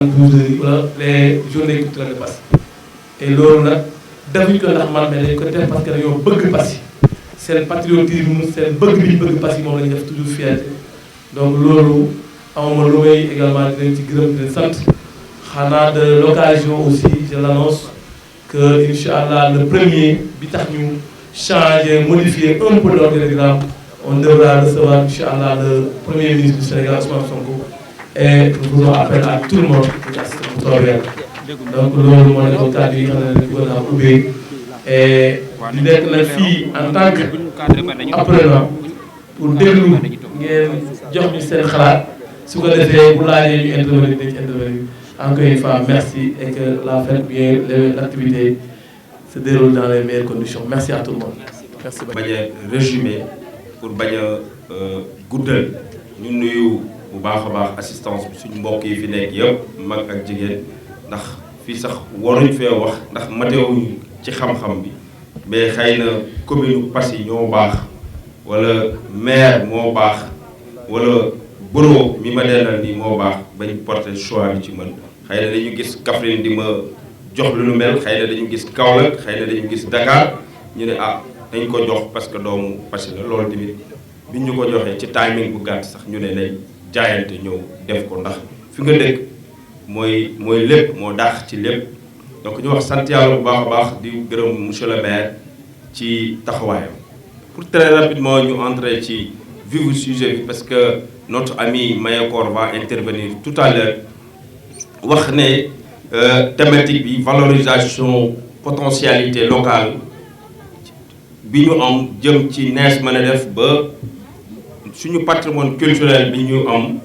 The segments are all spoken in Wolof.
les journées culturelles de Passy et loolu nag defuñ ko ndax man mais dañ ko def parce que dañoo bëgg Passy seen patriotisme seen bëgg bi bëgg Passy moom la ñu def toujours fierté donc loolu amuma lu may également dinañ ci gërëm di leen sant xanaa de l'occasion aussi je l'annonce que inch'Allah le premier bi tax ñu changer modifier un peu l'organigramme on devra recevoir inch'Allah le premier ministre du Sénégal Ousmane Sonko et nous faisons appel à tout le monde pour assister au soirée donc loolu moo nekkoon kàddu yi nga xam ne bëgg naa ubbee et di nekk nag fii en tant que apprenant pour déglu ngeen jox ñu seen xalaat su ko defee bu laajee ñu intervenir dañ ci intervenir encore une fois merci et que la fête bien l'activité se déroule dans les meilleures conditions merci à tout le monde merci. bañ a résumé pour bañ a guddal ñu nuyu bu baax a baax assistance bi suñu mbokk yi fi nekk yëpp mag ak jigéen ndax fii sax waruñ fee wax ndax matewuñu ci xam-xam bi mais xëy na commune Passy ñoo baax wala maire moo baax wala bureau mi ma deenal nii moo baax bañ porter choix bi ci man xëy na dañu gis Kaffrine di ma jox lu nu mel xëy na dañu gis Kaolack xëy na dañu gis Dakar ñu ne ah dañ ko jox parce que doomu Passy la loolu tamit biñ ñu ko joxee ci timing bu gàtt sax ñu ne nañ jaayante ñëw def ko ndax fi nga dëkk mooy lépp moo daax ci lépp donc ñu wax sant yàlla bu baax a baax di gërëm monsieur le maire ci taxawaayam. pour très rapidement ñu entrer ci vif du sujet bi parce que notre ami Mayakor va intervenir tout à l'heure wax ne thématique bi valorisation potentialité locale bi ñu am jëm ci nees mën a def ba suñu patrimoine culturel bi ñu am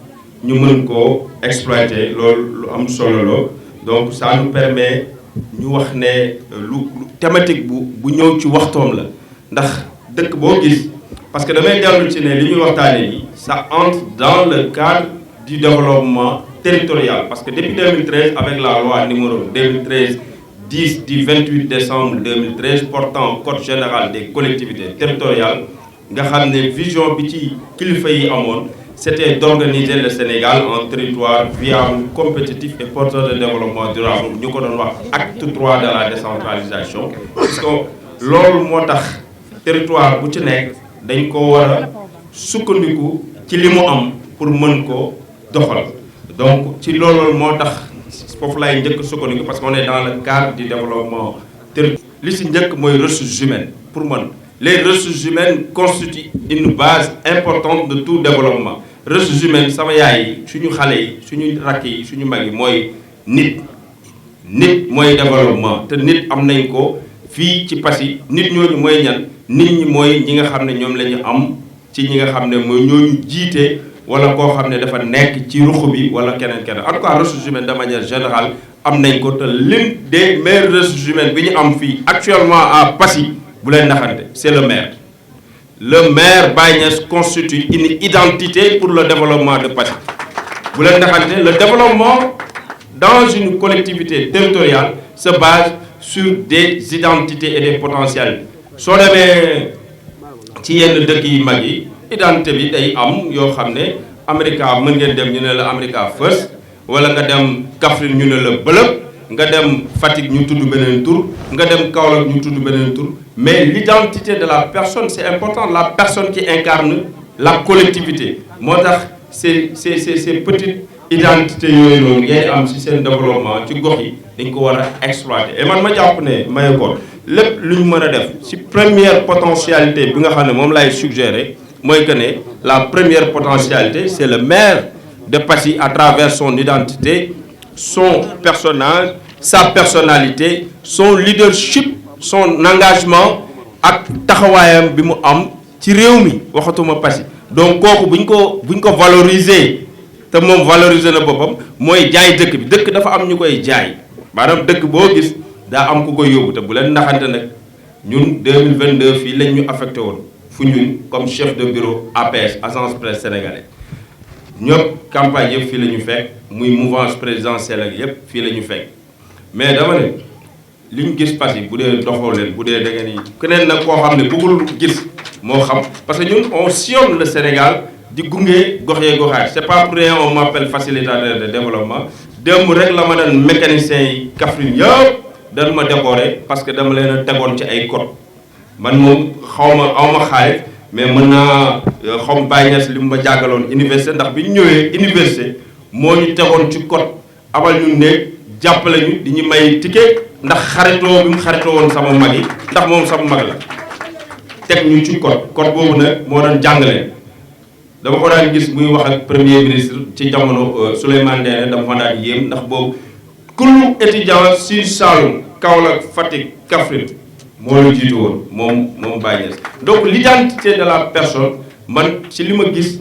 ñu mën koo exploiter loolu lu am solo la donc ça nous permet ñu wax ne lu thématique bu ñëw ci waxtoom la ndax dëkk boo gis parce que damay dellu ci ne li ñuy waxtaanee yi ça entre dans le cadre du développement territorial parce que depuis 2013 avec la loi numéro 2013-10 du 28 décembre 2013 portant code général des collectivités territoriales nga xam ne vision bi ci kilifa yi amoon c'était d'organiser le Sénégal en territoire viable, compétitif et porteur de développement durable ñu ko doon wax acte 3 de la décentralisation parce que loolu moo tax territoire bu ci nekk dañ ko war a sukkandiku ci li mu am pour mën ko doxal donc ci loolu moo tax foofu lay njëkk sukkandiku parce qu'on est dans le cadre du développement territorial li si njëkk mooy ressources humaines pour man les ressources humaines constituent une base importante de tout développement ressources humaines sama yaay yi suñu xale yi suñu rakk yi suñu mag yi mooy nit mooy développement te nit am nañ ko fii ci Passy nit ñooñu mooy ñan nit ñi mooy ñi nga xam ne ñoom la ñu am ci ñi nga xam ne mooy ñooñu jiite wala koo xam ne dafa nekk ci ruq bi wala keneen en tout cas ressources humaines de manière générale am nañ ko te l'une des meilleures ressources humaines bi ñu am fii actuellement à Passy bu leen naxante c'est le maire Baye Niass constitue une identité pour le développement de Passy bu leen naxante le développement dans une collectivité territoriale se base sur des identités et des potentiels soo demee ci yenn dëkk yi mag yi identité bi day am yoo xam ne America mën ngeen dem ñu ne la America first wala nga dem Kaffrine ñu ne la bëlëb nga dem Fatick ñu tudd beneen tur nga dem Kaolack ñu tudd beneen tur mais l'identité de la personne c'est important la personne qui incarne la collectivité moo tax ces petites identités yooyu noonu ngay am ci seen développement ci gox yi dañ ko war a exploiter et man ma jàpp ne Mayakor lépp lu ñu mën a def ci première potentialité bi nga xam ne moom lay suggérer mooy que ne la première potentialité c'est le maire de Passy à travers son identité son personnage sa personnalité son leadership son engagement ak taxawaayam bi mu am ci réew mi waxatuma Passy donc kooku buñ ko valoriser te moom valoriser na boppam mooy jaay dëkk bi dëkk dafa am ñu koy jaay maanaam dëkk boo gis daa am ku koy yóbbu te bu leen naxante nag ñun 2022 fii lañ ñu affecté woon fu ñun comme chef de bureau APS agence presse sénégalaise ñëpp campagne yëpp fii la ñu fekk muy mouvance présidentielle ak yëpp fii la ñu fekk mais dama ne li ñu gis Passy bu dee doxoo leen bu dee da ngeen ni keneen nag koo xam ne bëggul gis moo xam parce que ñun on sillonne le Sénégal di gunge gox yee goxaat c'est pas pour rien on m'appelle facilitateur de développement démb rek la ma doon mécanicien yi Kaffrine yëpp dañ ma décorer parce que dama leen a tegoon ci ay code man moom awma xaalis mais mën naa xaw ma Baye Niass li mu ma jàngaloon université ndax bi ñu ñëwee université moo ñu tegoon ci code abal ñu ne jàppale ñu di ñu may ticket ndax xaritoo bi mu xaritoo woon sama mag yi ndax moom sama mag la teg ñu ci code boobu nag moo doon jàngale dama ko daan gis muy wax ak premier ministre ci jamono Souleymane Ndéné dama fa daan yéem ndax boobu kullu étudiant Sine Saloum Kaolack Fatick Kaffrine moo la jiitu woon moom Baye Niass donc l'identité de la personne man ci li ma gis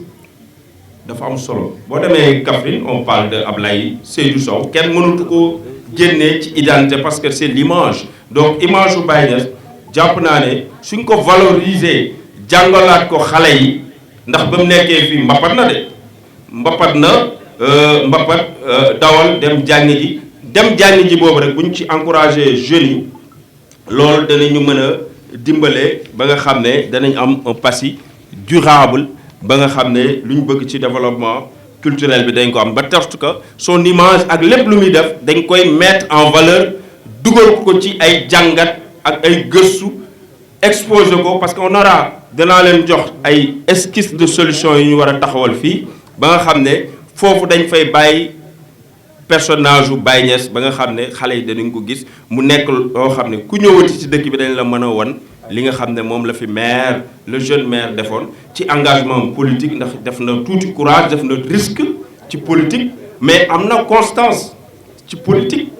dafa am solo boo demee Kaffrine on parle de Ablaye Seydou Sow kenn mënatu ko génnee ci identité parce que c'est l'image donc image bu Baye Niass jàpp naa ne suñ ko valoriser jàngalaat ko xale yi ndax ba mu nekkee fii mbapat na de mbapat dawal dem jàngi ji boobu rek bu ñu ci encourager jeunes yi loolu danañu mën a dimbale ba nga xam ne danañ am un passé durable ba nga xam ne lu ñu bëgg ci développement culturel bi dañ ko am ba tax que son image ak lépp lu muy def dañ koy mettre en valeur dugal ko ci ay jàngat ak ay gëstu exposer ko parce que on aura danaa leen jox ay esquisse de solution yu ñu war a taxawal fii ba nga xam ne foofu dañ fay bàyyi personnage u Baye Niass ba nga xam ne xale yi danañ ko gis mu nekk loo xam ne ku ñëwati ci dëkk bi dañ la mën a wan li nga xam ne moom la fi maire le jeune maire defoon ci engagement politique ndax def na tuuti courage def na risque ci politique mais am na constance ci politique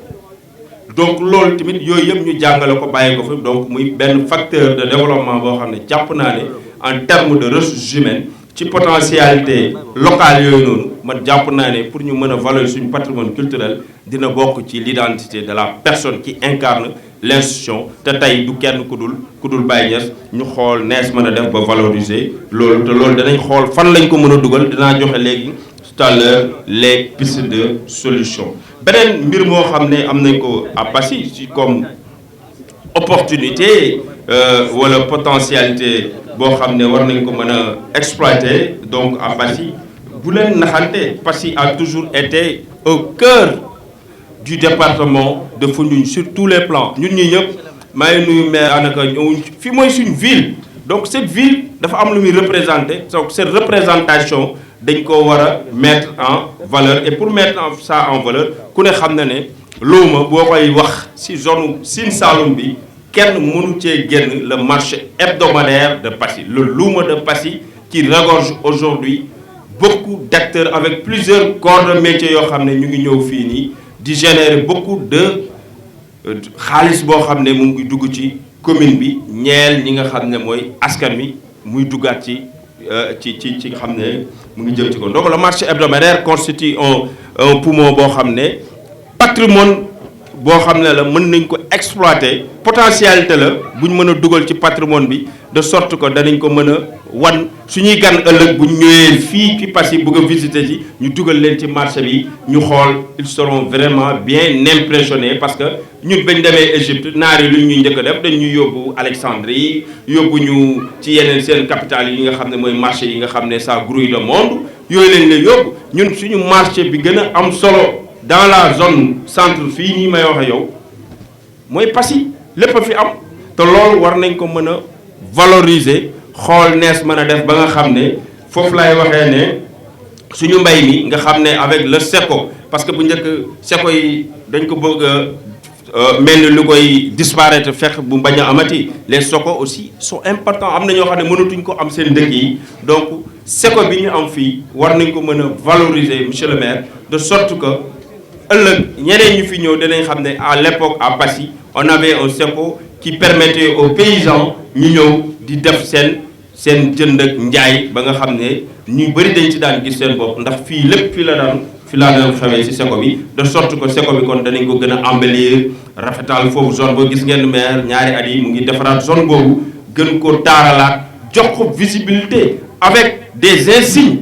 donc loolu tamit yooyu yëpp ñu jàngale ko bàyyi ko fi donc muy benn facteur de développement boo xam ne jàpp naa ne en termes de ressources humaines ci potentialité locale yooyu noonu man jàpp naa ne pour ñu mën a valoriser suñu patrimoine culturel dina bokk ci l'identité de la personne qui incarne l'institution te tey du kenn ku dul Baye Niass ñu xool nees mën a def ba valoriser loolu te loolu danañ xool fan lañ ko mën a dugal dinaa joxe léegi tout à l'heure les pistes de solution beneen mbir moo xam ne am nañ ko à Passy ci comme opportunité wala potentialité boo xam ne war nañ ko mën a exploiter donc à Passy bu leen naxante Passy a toujours été au cœur du département de Foundiougne sur tous les plans ñun ñi ñëpp maa ngi nuyu maire daanaka ñëwuñ fi mooy suñu ville donc cette ville dafa am lu muy représenter donc cette représentation dañ ko war a mettre en valeur et pour mettre ça en valeur ku ne xam na ne luuma boo koy wax ci zone Sine Saloum bi kenn mënu cee génn le marché hebdomadaire de Passy le luuma de Passy qui regorge aujourd'hui beaucoup d'acteurs avec plusieurs corps de métier yoo xam ne ñu ngi ñëw fii nii di générer beaucoup de xaalis boo xam ne mu ngi dugg ci commune bi ñeel ñi nga xam ne mooy askan wi muy duggaat ci xam ne mu ngi jëm ci ko donc le marché hebdomadaire constitue un poumon boo xam ne patrimoine boo xam ne la mën nañ ko exploiter potentialité la bu ñu mën a dugal ci patrimoine bi de sorte que danañ ko mën a wan suñuy gan ëllëg bu ñu ñëwee fii ci Passy bëgg a visiter ci ñu dugal leen ci marché bi ñu xool ils seront vraiment bien impressionnés parce que ñun bañ demee Égypte naar yi lu ñuy njëkk a def dañ ñuy yóbbu Alexandrie yóbbu ñu ci yeneen seen capitales yi nga xam ne mooy marché yi nga xam ne ça grouille le monde yooyu leen la yóbbu ñun suñu marché bi gën a am solo dans la zone centre fii nii may waxe yow mooy Passy lépp a fi am te loolu war nañ ko mën a valoriser xool nees mën a def ba nga xam ne foofu lay waxee ne suñu mbay mi nga xam ne avec le SECO parce que bu njëkk SECO yi dañ ko bëgg a mel ni lu koy disparaître fex bu bañ a amati les SECO aussi sont importants am na ñoo xam ne mënatuñ ko am seen dëkk yi donc SECO bi ñu am fii war nañ ko mën a valoriser monsieur le maire de sorte que ëllëg ñeneen ñu fi ñëw dinañ xam ne à l'époque à Passy on avait un SECO qui permettait aux paysans ñu ñëw di def seen jënd ak njaay ba nga xam ne ñu bëri dañ ci daan gis seen bopp ndax fii lépp fi la daan xewee ci SECO bi de sorte que SECO bi kon danañ ko gën a embellir rafetal foofu zone boo gis ngeen maire ñaari at yi mu ngi defaraat zone boobu gën ko taaralaat jox ko visibilité avec des insignes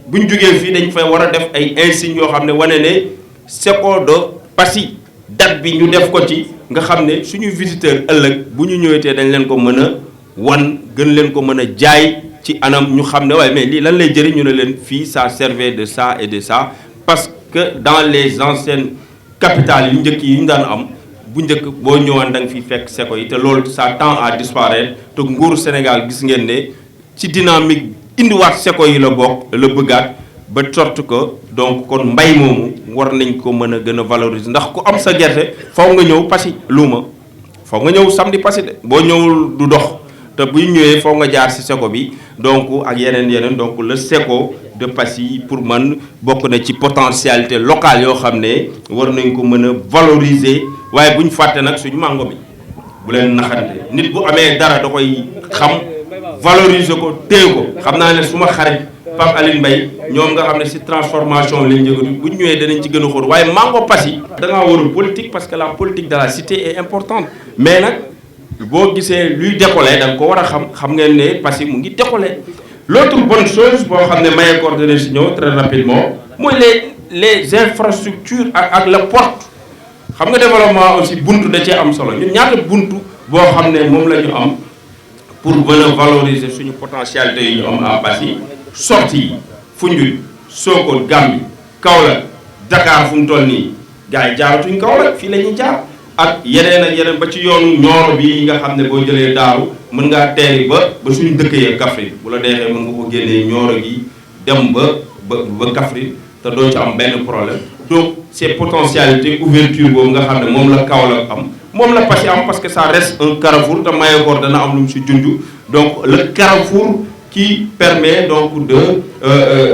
bu ñu jógee fii dañ fay war a def ay insignes yoo xam ne wane ne SECO de Passy date bi ñu def ko ci nga xam ne suñu visiteur ëllëg bu ñu ñëwetee dañ leen ko mën a wan gën leen ko mën a jaay ci anam ñu xam ne waaye mais lii lan lay jëriñ ñu ne leen fii ça servait de ça et de ça parce que que dans les anciennes capitales yu njëkk yi ñu daan am bu njëkk boo ñëwaan da nga fiy fekk seko yi te loolu ça tend à disparaître te nguuru Sénégal gis ngeen ne ci dynamique indiwaat seko yi la bokk la bëggaat ba sorte que donc kon mbay moomu war nañ ko mën a gën a valoriser ndax ku am sa gerte faw nga ñëw Passy luuma faw nga ñëw samedi Passy de boo ñëwul du dox te buy ñëwee faw nga jaar ci seko bi donc ak yeneen donc le seko de Passy pour man bokk na ci potentialité locale yoo xam ne war nañ ko mën a valoriser waaye bu ñu fàtte nag suñu mango bi bu leen naxante nit bu amee dara da koy xam valoriser ko téye ko xam naa ne suma xarit Pape Aline Mbaye ñoom nga xam ne ci transformation lañ jëgatu bu ñu ñëwee danañ ci gën a xóot waaye mango Passy da ngaa warul politique parce que la politique de la cité est importante mais nag boo gisee luy décoller da nga ko war a xam ngeen ne Passy mu ngi décoller. L'autre bonne chose boo xam ne maye coordonné si ñëw très rapidement mooy les infrastructures ak la porte xam nga développement aussi buntu da cee am solo ñun ñaata buntu boo xam ne moom la ñu am pour mën a valoriser suñu potentialité yi ñu am à Passy sortie yi Foundiougne Sokone Gambie Kaolack Dakar fu mu toll nii gars yi jaaratuñ Kaolack fii la ñuy jaar ak yeneen ba ci yoonu Nioro bi nga xam ne boo jëlee Daaru mën ngaa teeri ba suñu dëkk yee Kaffrine bu la deexee mën nga ko génnee Nioro gi dem ba Kaffrine te doo ci am benn problème donc ces potentialités ouverture boobu nga xam ne moom la Kaolack am moom la Passy am parce que ça reste un carrefour te Mayakor dana am lu mu si junj donc le carrefour qui permet donc de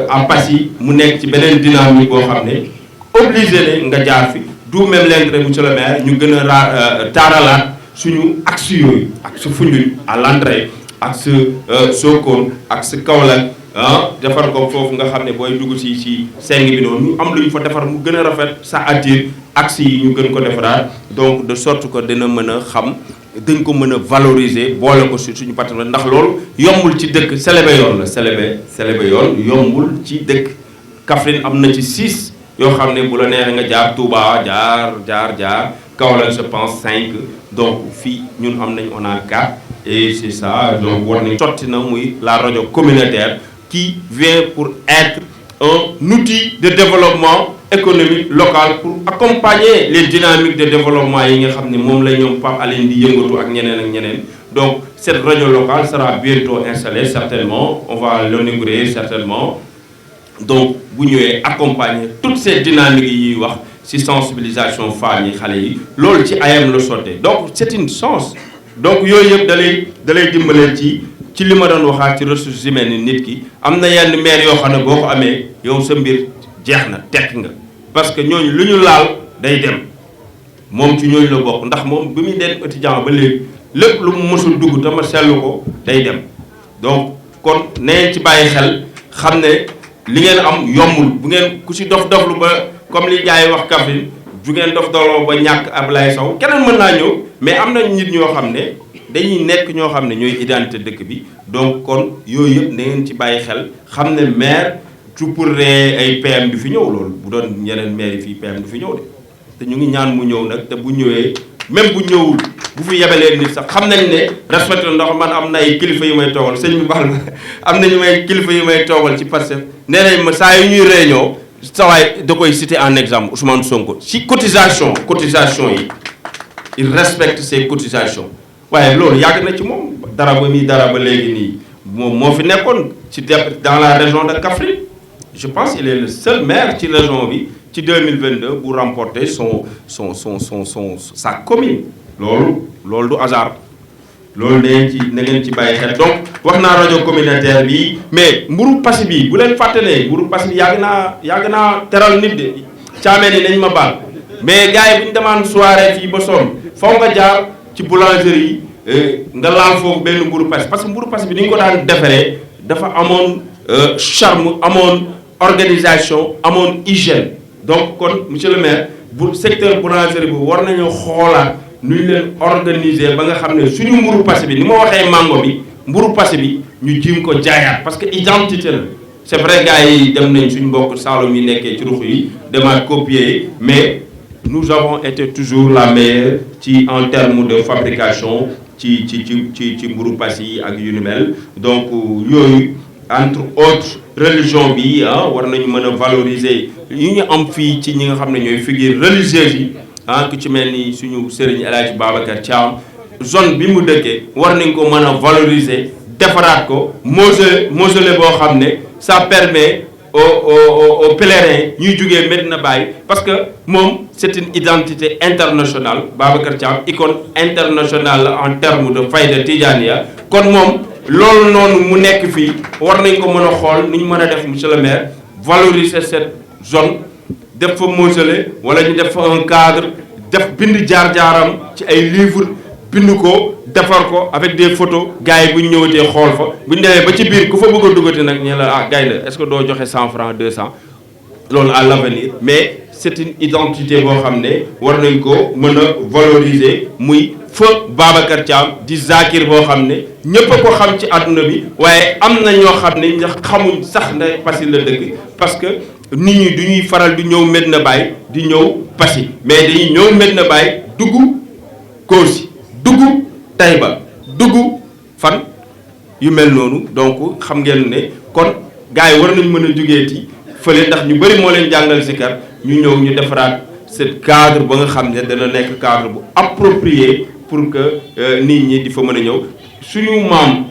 à Passy mu nekk ci beneen dynamique boo xam ne obligé ne nga jaar fi d'où même l'intérêt monsieur le maire ñu gën a taaralaat suñu axe yooyu ak su Foundiougne à l'entrée ak sa Sokone ak sa Kaolack defar ko foofu nga xam ne booy dugg ci seng bi noonu ñu am lu ñu fa defar mu gën a rafet ça attire axe yi ñu gën ko defaraat donc de sorte que dina mën a xam dañ ko mën a valoriser boole ko suñu patrimoine ndax loolu yombul ci dëkk Selebe yoon la Selebe yoon yombul ci dëkk Kaffrine am na ci 6 yoo xam ne bu la neexee nga jaar Touba jaar Kaolack je pense 5 donc fii ñun am nañ on a 4 et c'est ça donc war nañ sotti na muy la rajo communautaire qui vient pour être un outil de développement économique local pour accompagner les dynamiques de développement yi nga xam ne moom la ñoom Pape Aline di yëngatu ak ñeneen donc cette radio locale sera bientôt installée certainement on va l'inaugurer certainement donc bu ñëwee accompagner toutes ces dynamiques yi ñuy wax ci sensibilisation femmes yi xale yi loolu ci ayam la sottee donc c'est une chance donc yooyu yëpp da lay dimbaleel ci li ma doon waxaat ci ressources humaines yi nit ki am na yenn maire yoo xam ne boo ko amee yow sa mbir jeex na tekk nga parce que ñooñu lu ñu laal day dem moom ci ñooñu la bokk ndax moom bi muy den étudiant ba léegi lépp lu mu mësul dugg te ma seetlu ko day dem donc kon nee ci bàyyi xel xam ne li ngeen am yombul bu ngeen ku ci dof-doflu ba comme li gars yi wax Kaffrine du ngeen dof-dofloo ba ñàkk Ablaye Sow keneen mën naa ñëw mais am na nit ñoo xam ne dañuy nekk ñoo xam ne ñooy identité dëkk bi donc kon yooyu yëpp da ngeen ci bàyyi xel xam ne maire tout pour ay PM du fi ñëw loolu bu doon yeneen maire yi fii PM du fi ñëw de te ñu ngi ñaan mu ñëw nag te bu ñëwee même bu ñëwul bu fi yebalee nit sax xam nañ ne respecté ndox man am na ay kilifa yu may toogal sëñ bi baal ma am nañu may kilifa yu may toogal ci Pastef nee nañ ma saa yu ñuy réunion sawaay da koy citer en exemple Ousmane Sonko ci cotisation yi il respecte ses cotisations waaye loolu yàgg na ci moom dara ba léegi nii moom moo fi nekkoon ci dans la région de Kaffrine je pense il est le seul maire ci région bi ci 2022 bu remporter sa commune loolu du hasard loolu na ngeen ci bàyyi xel donc wax naa rajo communautaire bi mais mburu Passy bi bu leen fàtte ne mburu Passy bi yàgg naa teral nit de caameen yi nañ ma baal mais gars yi bu ñu demaan soirée fii ba sonn faw nga jaar ci boulangerie yi nga laal foofu benn mburu Passy parce que mburu Passy bi ni ñu ko daan defaree dafa amoon charme amoon organisation amoon hygiène donc kon monsieur le maire bu secteur boulangerie bi war nañu xoolaat nu ñu leen organiser ba nga xam ne suñu mburu Passy bi ni ma waxee mango bi mburu Passy bi ñu jiim ko jaayaat parce que identité la c'est vrai gars yi dem nañ suñu mbokk Saloum yi nekkee ci ruxu yi demaat copier mais nous avons été toujours la meilleure en termes de fabrication ci mburu Passy yi ak yu ni mel donc yooyu entre autres religion bi war nañu mën a valoriser yi ñu am fii ci ñi nga xam ne ñooy figure religieuse yi ku ci mel ni suñu sëriñ El Hadj Babacar Thiam zone bi mu dëkkee war nañ ko mën a valoriser defaraat ko mausolée boo xam ne ça permet aux pèlerins ñuy jógee Medina Baye parce que moom c'est une identité internationale Babacar Thiam icône internationale en termes de fayda Tidiania kon moom loolu noonu mu nekk fii war nañ ko mën a xool nu ñu mën a def monsieur le maire valoriser cette zone def fa mausolée wala ñu def fa un cadre def bind jaar-jaaram ci ay livres bind ko defar ko avec des photos gars yi bu ñu ñëwatee xool fa bu ñu demee ba ci biir ku fa bëgg a duggati nag ñu la gars yi est-ce que doo joxe 100 francs 200 loolu à l'avenir mais c'est une identité boo xam ne war nañ ko mën a valoriser muy feu Babacar Thiam di Zakir boo xam ne ñëpp a ko xam ci àdduna bi waaye am na ñoo xam ne ndax xamuñ sax na Passy la dëkk parce que nit ñi du ñuy faral di ñëw Medina Baye di ñëw Passy mais dañuy ñëw Medina Baye dugg Kossy dugg Taïba dugg fan yu mel noonu donc xam ngeen ne kon gars yi war nañ mën a jógeeti fële ndax ñu bëri moo leen jàngal sikar ñu ñëw ñu defaraat ce cadre ba nga xam ne dana nekk cadre bu approprié pour que nit ñi di fa mën a ñëw suñu maam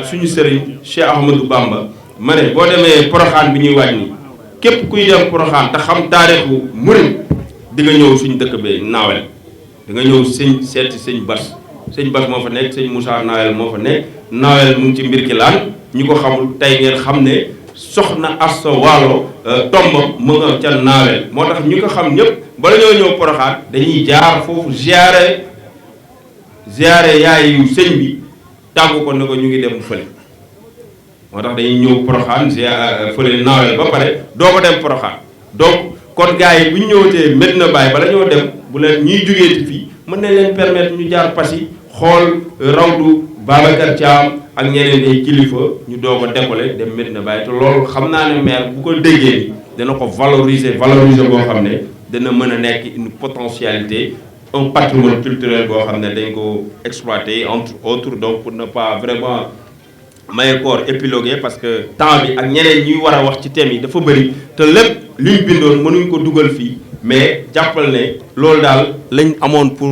suñu sëriñ Cheikh Ahmadou Bamba ma ne boo demee Porokhane bi ñuy wàññi képp kuy dem Porokhane te xam taarixu murid di nga ñëw suñu dëkk bee Naawel di nga ñëw seeti sëñ Bas moo fa nekk sëñ Moussa Naawel moo fa nekk Naawel mu ngi ci Mbirkilaan ñi ko xamul tey ngeen xam ne soxna Asta Waalo tombam mu nga ca Naawel moo tax ñu ko xam ñëpp bala ñoo ñëw Porokhane dañuy jaar foofu ziare yaayu sëñ bi tàggu ko ne ko ñu ngi dem fële moo tax dañuy ñëw Porokhane ziare fële Naawel ba pare doo ko dem Porokhane donc kon gars yi bu ñu ñëwatee Medina Baye bala ñoo dem bu leen ñuy jógee ci fii mën nañ leen permettre ñu jaar Passy xool rawdu Babacar Thiam ak ñeneen ay kilifa ñu doog a décoller dem Medina Baye te loolu xam naa ne maire bu ko déggee ni dana ko valoriser boo xam ne dana mën a nekk une potentialité un patrimoine culturel boo xam ne dañ ko exploiter entre autres donc pour ne pas vraiment maye koor épiloguer parce que temps bi ak ñeneen ñuy war a wax ci thème yi dafa bëri te lépp li ñu bindoon mënuñ ko dugal fii mais jàppal ne loolu daal lañ amoon pour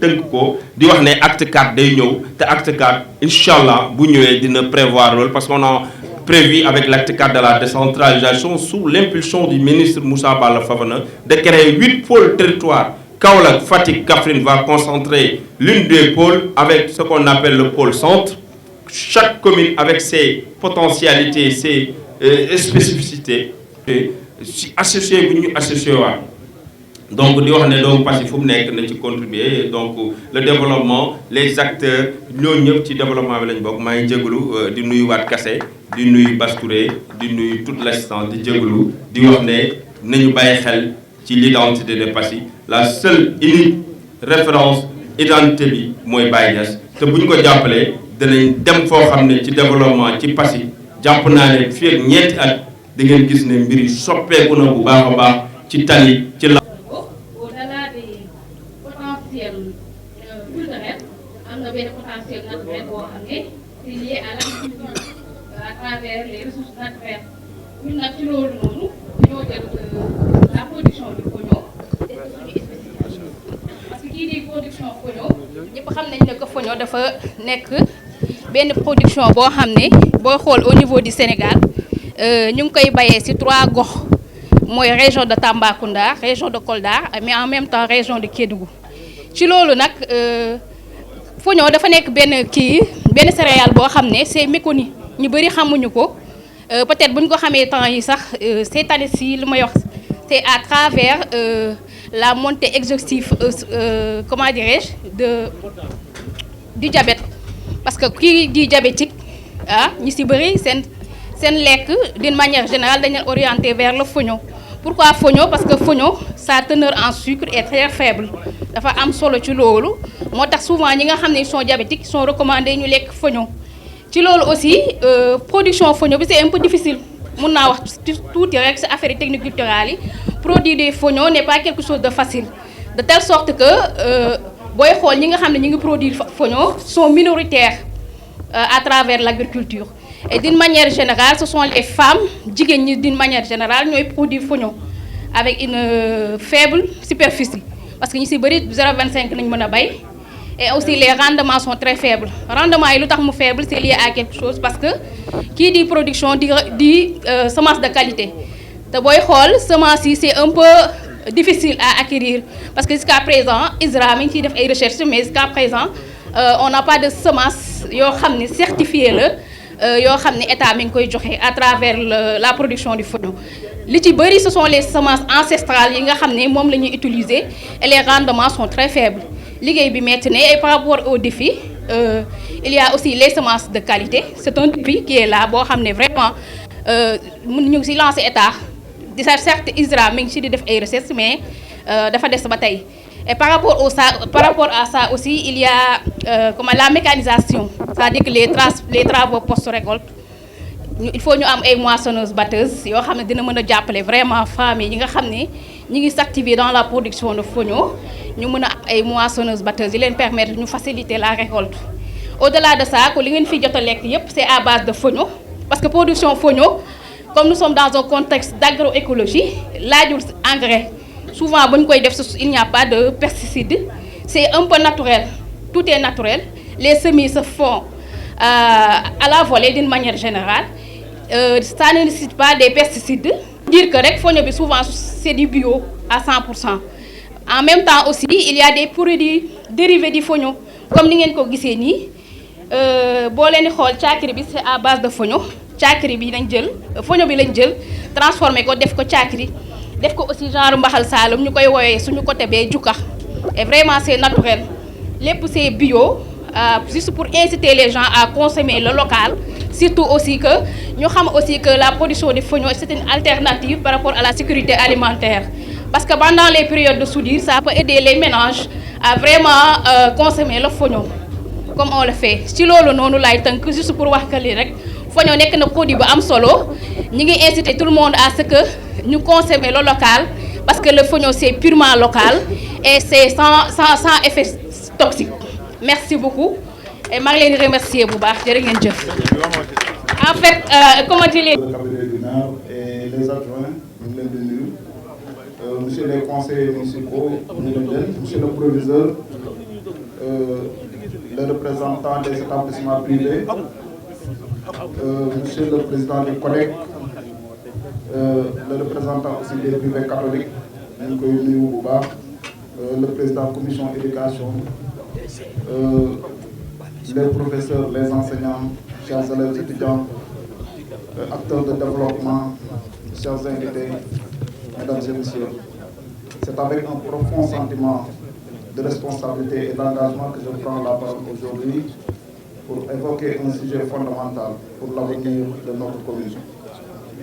tënk ko di wax ne acte 4 day ñëw te acte 4 incha allah bu ñëwee dina prévoir loolu parce qu'on a prévu avec l'acte 4 de la décentralisation sous l'impulsion du ministre Moussa Balla Fofana de créer 8 pôles territoires. Kaolack, Fatick, Kaffrine va concentrer l'une des pôles avec ce qu'on appelle le pôle centre. Chaque commune avec ses potentialités, ses spécificités si associé bu ñu associé waat donc di wax ne donc Passy fu mu nekk na ci contribuer donc le développement les acteurs ñooñu ñëpp ci développement bi lañ bokk maa ngi jégalu di nuyu waat Kassé di nuyu Bastouré di nuyu toute l'assistance di jégalu di wax ne nañu bàyyi xel ci l'identité de Passy la seule unique référence identité bi mooy Baye Niass te bu ñu ko jàppalee danañ dem foo xam ne ci développement ci Passy jàpp naa ne fii ak ñeenti at da ngeen gis ne mbir yi soppeeku na bu baax a baax ci tali ci la. au-delà des potentiels culturels am na benn potentiel naturel boo xam ne c'est lié à l'agriculture à travers les ressources naturelles ñun nag ci loolu noonu dañoo jël la production du foño def suñu spécialisation parce que kii di production foño ñëpp xam nañ ne que foño dafa nekk benn production boo xam ne booy xool au niveau du Sénégal. ñu ngi koy bayee ci 3 gox mooy région de Tambacounda région de Kolda mais en même temps région de Kédougou ci loolu nag foño dafa nekk benn céréale boo xam ne c'est méconnu ñu bëri xamuñu ko peut-être bu ñu ko xamee temps yi sax cette année-ci li may wax c'est à travers la montée exhaustive comment dirais-je du diabète parce que kii di diabétique ñu ci bëri seen lekk d'une manière générale dañu orienté vers le fognon. Pourquoi fognon? Parce que fognon sa teneur en sucre est très faible dafa am solo ci loolu moo tax souvent ñi nga xam ne ils sont diabétiques sont recommandés ñu lekk fognon ci loolu aussi production fognon bi c'est un peu difficile mun naa wax tuuti rek ci affaire technique culturelle yi produire des fognons n'est pas quelque chose de facile de telle sorte que booy xool ñi nga xam ne ñu ngi produire fognon sont minoritaires à travers l'agriculture Et d'une manière générale, ce sont les femmes, d'une manière générale, nous produisons fognon avec une faible superficie. Parce que nous sommes 0,25 et aussi les rendements sont très faibles. Le rendement est faible, c'est lié à quelque chose parce que qui dit production dit semence de qualité. Semence, c'est un peu difficile à acquérir parce que jusqu'à présent, Israël a fait des recherches, mais jusqu'à présent, on n'a pas de semence certifiée à travers la production du fognon. Ce sont les semences ancestrales qui utilisées et les rendements sont très faibles. Et par rapport aux défis, il y a aussi les semences de qualité. C'est un défi qui est là, vraiment, nous avons lancé l'État. Certes, Israël a fait des recherches, mais il a fait des batailles. Et par rapport à ça aussi, il y a la mécanisation, c'est-à-dire que les travaux post-récolte, il faut que nous ayons des moissonneuses batteuses, qui vont vraiment les femmes qui s'activent dans la production de fognon. Nous avons des moissonneuses batteuses qui permettent de nous faciliter la récolte. Au-delà de ça, c'est à base de fognon, parce que la production de fognon, comme nous sommes dans un contexte d'agroécologie, l'engrais, souvent, il n'y a pas de pesticides. C'est un peu naturel. Tout est naturel. Les semis se font à la volée d'une manière générale. Ça ne nécessite pas des pesticides. Dire que souvent, c'est du bio à 100%. En même temps aussi, il y a des produits dérivés du fognon. Comme vous le voyez ici, c'est à base de fognon. Le fognon est transformé en chakri. Def ko aussi genre mbaxal salum ñukoy woyé suñu côté bé djuka et vraiment c'est naturel lépp c'est bio juste pour inciter les gens à consommer le local, surtout aussi que ñu xam aussi que la production de fognon c'est une alternative par rapport à la sécurité alimentaire parce que pendant les périodes de soudure ça peut aider les ménages à vraiment consommer le fognon comme on le fait ci lolu nonu lay tank juste pour wax que li rek fognon nek na produit bu am solo ñi ngi inciter tout le monde à ce que nous consommons le local parce que le fognon c'est purement local et c'est sans effet toxique. Merci beaucoup et je vous remercie beaucoup. En fait, comment dire le cabinet du maire et les adjoints, nous les venus, monsieur les conseillers municipaux, monsieur le proviseur, le représentant des établissements privés, monsieur le président du collègue, le représentant aussi des privés catholiques, le président de la commission éducation, les professeurs, les enseignants, chers élèves étudiants, acteurs de développement, chers invités, mesdames et messieurs. C'est avec un profond sentiment de responsabilité et d'engagement que je prends la parole aujourd'hui pour évoquer un sujet fondamental pour l'avenir de notre commune.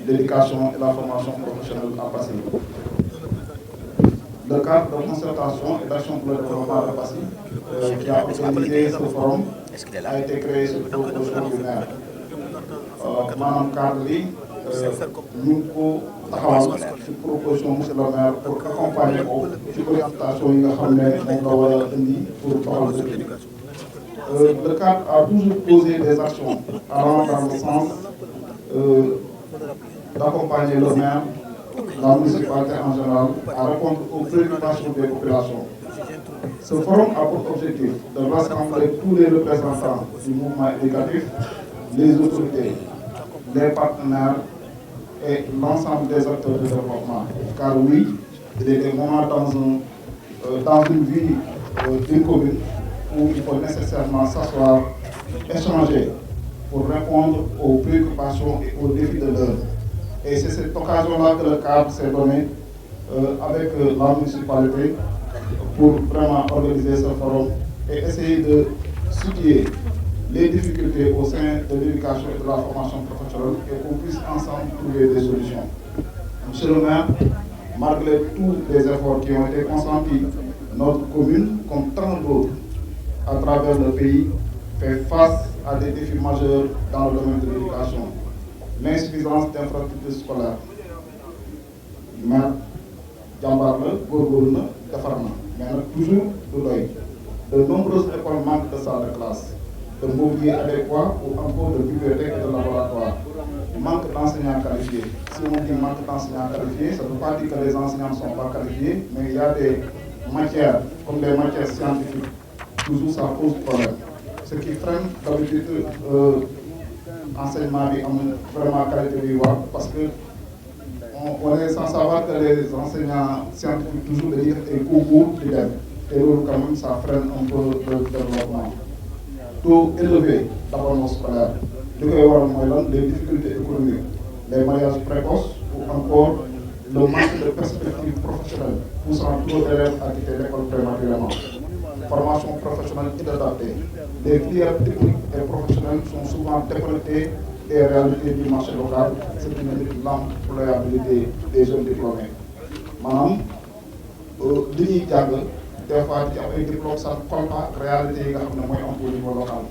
L'éducation et la formation professionnelle à Passy. Le cadre de concertation et d'action pour le développement de Passy, qui a organisé ce forum, a été créé sur proposition du maire. Madame Carly, nous avons une proposition monsieur le maire pour accompagner l'orientation pour l'éducation. Le cadre a toujours posé des actions allant dans le sens d'accompagner le maire, la municipalité en général, à répondre aux préoccupations des populations. Ce forum a pour objectif de rassembler tous les représentants du mouvement éducatif, les autorités, les partenaires et l'ensemble des acteurs de développement. Car oui, il y a des moments dans une vie d'une commune où il faut nécessairement s'asseoir, échanger pour répondre aux préoccupations et aux défis de l'heure. Et c'est cette occasion-là que le cadre s'est donné avec la municipalité pour vraiment organiser ce forum et essayer de situer les difficultés au sein de l'éducation et de la formation professionnelle et qu'on puisse ensemble trouver des solutions. Monsieur le maire, malgré tous les efforts qui ont été consentis, notre commune, comme tant d'autres à travers le pays, fait face à des défis majeurs dans le domaine de l'éducation. L'insuffisance d'infrastructures scolaires. Maire, Djambarle, Gourgourne, Defarna, mais toujours de l'œil. De nombreuses écoles manquent de salles de classe. de mobilier adéquat ou encore de bibliothèques et de laboratoires. Manque d'enseignants qualifiés. Si on dit manque d'enseignants qualifiés, ça ne veut pas dire que les enseignants ne sont pas qualifiés, mais il y a des matières, comme les matières scientifiques, toujours ça pose problème. Ce qui freine d'habitude enseignement bi am vraiment qualité bi wax parce que on est sans savoir que les enseignants scientifiques toujours dañuy def ay concours di dem te loolu quand même ça freine un peu le développement. Taux élevé d'abandon scolaire li koy waral mooy lan les difficultés économiques, les mariages précoces ou encore le manque de perspectives professionnelles poussant trop d'élèves à quitter l'école prématurément. Formation professionnelle inadaptée. Les filières techniques et professionnelles sont souvent déconnectées des réalités du marché local, ce qui limite l'employabilité des jeunes diplômés. Maanaam li ñuy jàng des fois ci am ay diplômes sax comme réalité yi nga xam ne mooy am au niveau local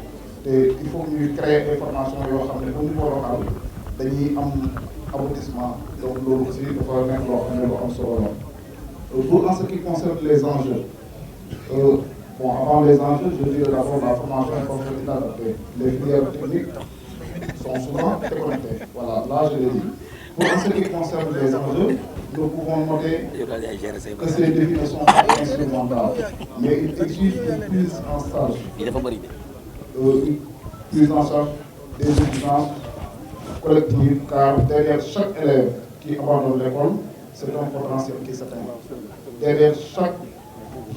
te il faut ñuy créer des formations yoo xam ne au niveau local dañuy am aboutissement donc loolu aussi dafa nekk loo xam ne lu am solo la. Pour en ce qui concerne les enjeux. Bon, avant les enjeux, je dirais d'abord la formation professionnelle inadaptée. Les filières techniques sont souvent déconnectées. Voilà, là je l'ai dit. Pour ce qui concerne les enjeux, nous pouvons noter que ces défis ne sont pas insurmontables, mais ils exigent une prise en charge. Une prise en charge des exigences collectives, car derrière chaque élève qui abandonne l'école, c'est un potentiel qui s'éteint. Derrière chaque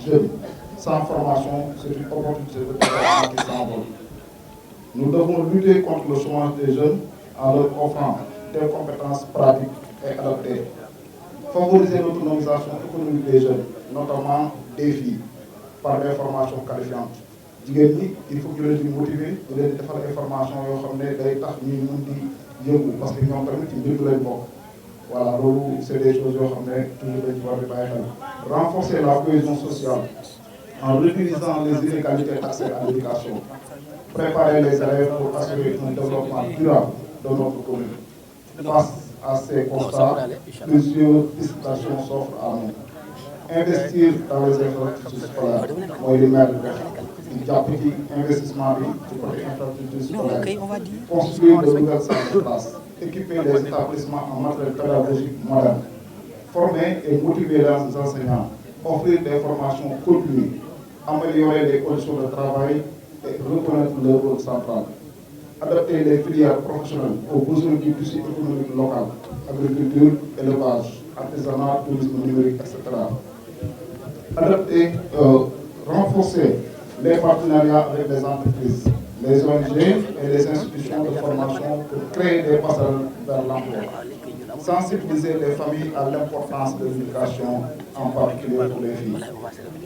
jeune sans formation, c'est une opportunité de développement qui s'envole. Nous devons lutter contre le chômage des jeunes en leur offrant des compétences pratiques et adaptées. Favoriser l'autonomisation économique des jeunes, notamment des filles, par des formations qualifiantes. Jigéen ñi, il faut que ñu leen di motiver, ñu leen di defal ay formations yoo xam ne day tax ñuy mën di yëngu parce que ñoom tamit ci mbir mi lañ bokk. Voilà, loolu c'est des choses yoo xam ne toujours dañ ci war di bàyyi xel. Renforcer la cohésion sociale en réduisant les inégalités d'accès à l'éducation. Préparer les élèves pour assurer un développement durable de notre commune. Face à ces constats, plusieurs discussions s'offrent à nous. Investir dans les infrastructures scolaires mooy li maire bi def di jàpp ci investissement bi ci côté infrastructure scolaire. Construire de nouvelles salles de classe. Équiper les établissements en matériel pédagogique moderne. Former et motiver les enseignants. Offrir des formations continues. Améliorer les conditions de travail et reconnaître leur rôle central. Adapter les filières professionnelles aux besoins du tissu économique local, agriculture, élevage, artisanat, tourisme numérique, etc. Adapter, renforcer les partenariats avec les entreprises, les ONG et les institutions de formation pour créer des passerelles vers l'emploi. Sensibiliser les familles à l'importance de l'éducation, en particulier pour les filles.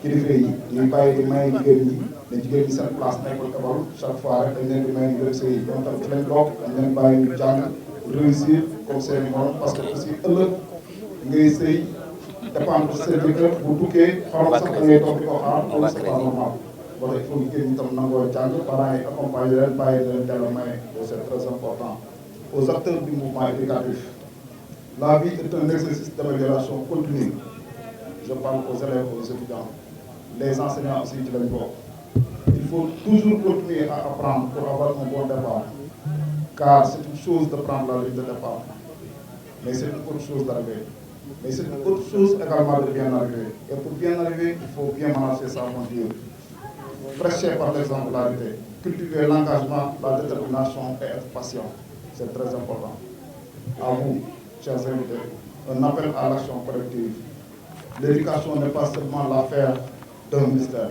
Kilifa yi ñuy bàyyi di may jigéen ñi ne jigéen ñi seen place nekkul école chaque fois rek dañ leen di may ñu dem sëy ñoom tam ci lañ bokk dañ leen bàyyi ñu jàng réussir comme seen i morom parce que aussi ëllëg ngay sëy dépendre ci seen jëkkër bu tukkee xorom sax da ngay toog di ko xaar loolu c'est pas normal wala il faut jigéen ñi tam nangoo jàng parents yi accompagner leen bàyyi leen teel a may c'est très important. Aux acteurs du mouvement éducatif. La vie est un exercice d'amélioration continue. Je parle aux élèves, aux étudiants, les enseignants aussi ci lañ bokk. Il faut toujours continuer à apprendre pour avoir un bon départ. Car c'est une chose de prendre la ligne de départ, mais c'est une autre chose d'arriver. Mais c'est une autre chose également de bien arriver. Et pour bien arriver, il faut bien manager sa conduite. Prêcher par l'exemplarité, cultiver l'engagement, la détermination et être patient. C'est très important. À vous, chers invités, un appel à l'action collective. L'éducation n'est pas seulement l'affaire d'un ministère,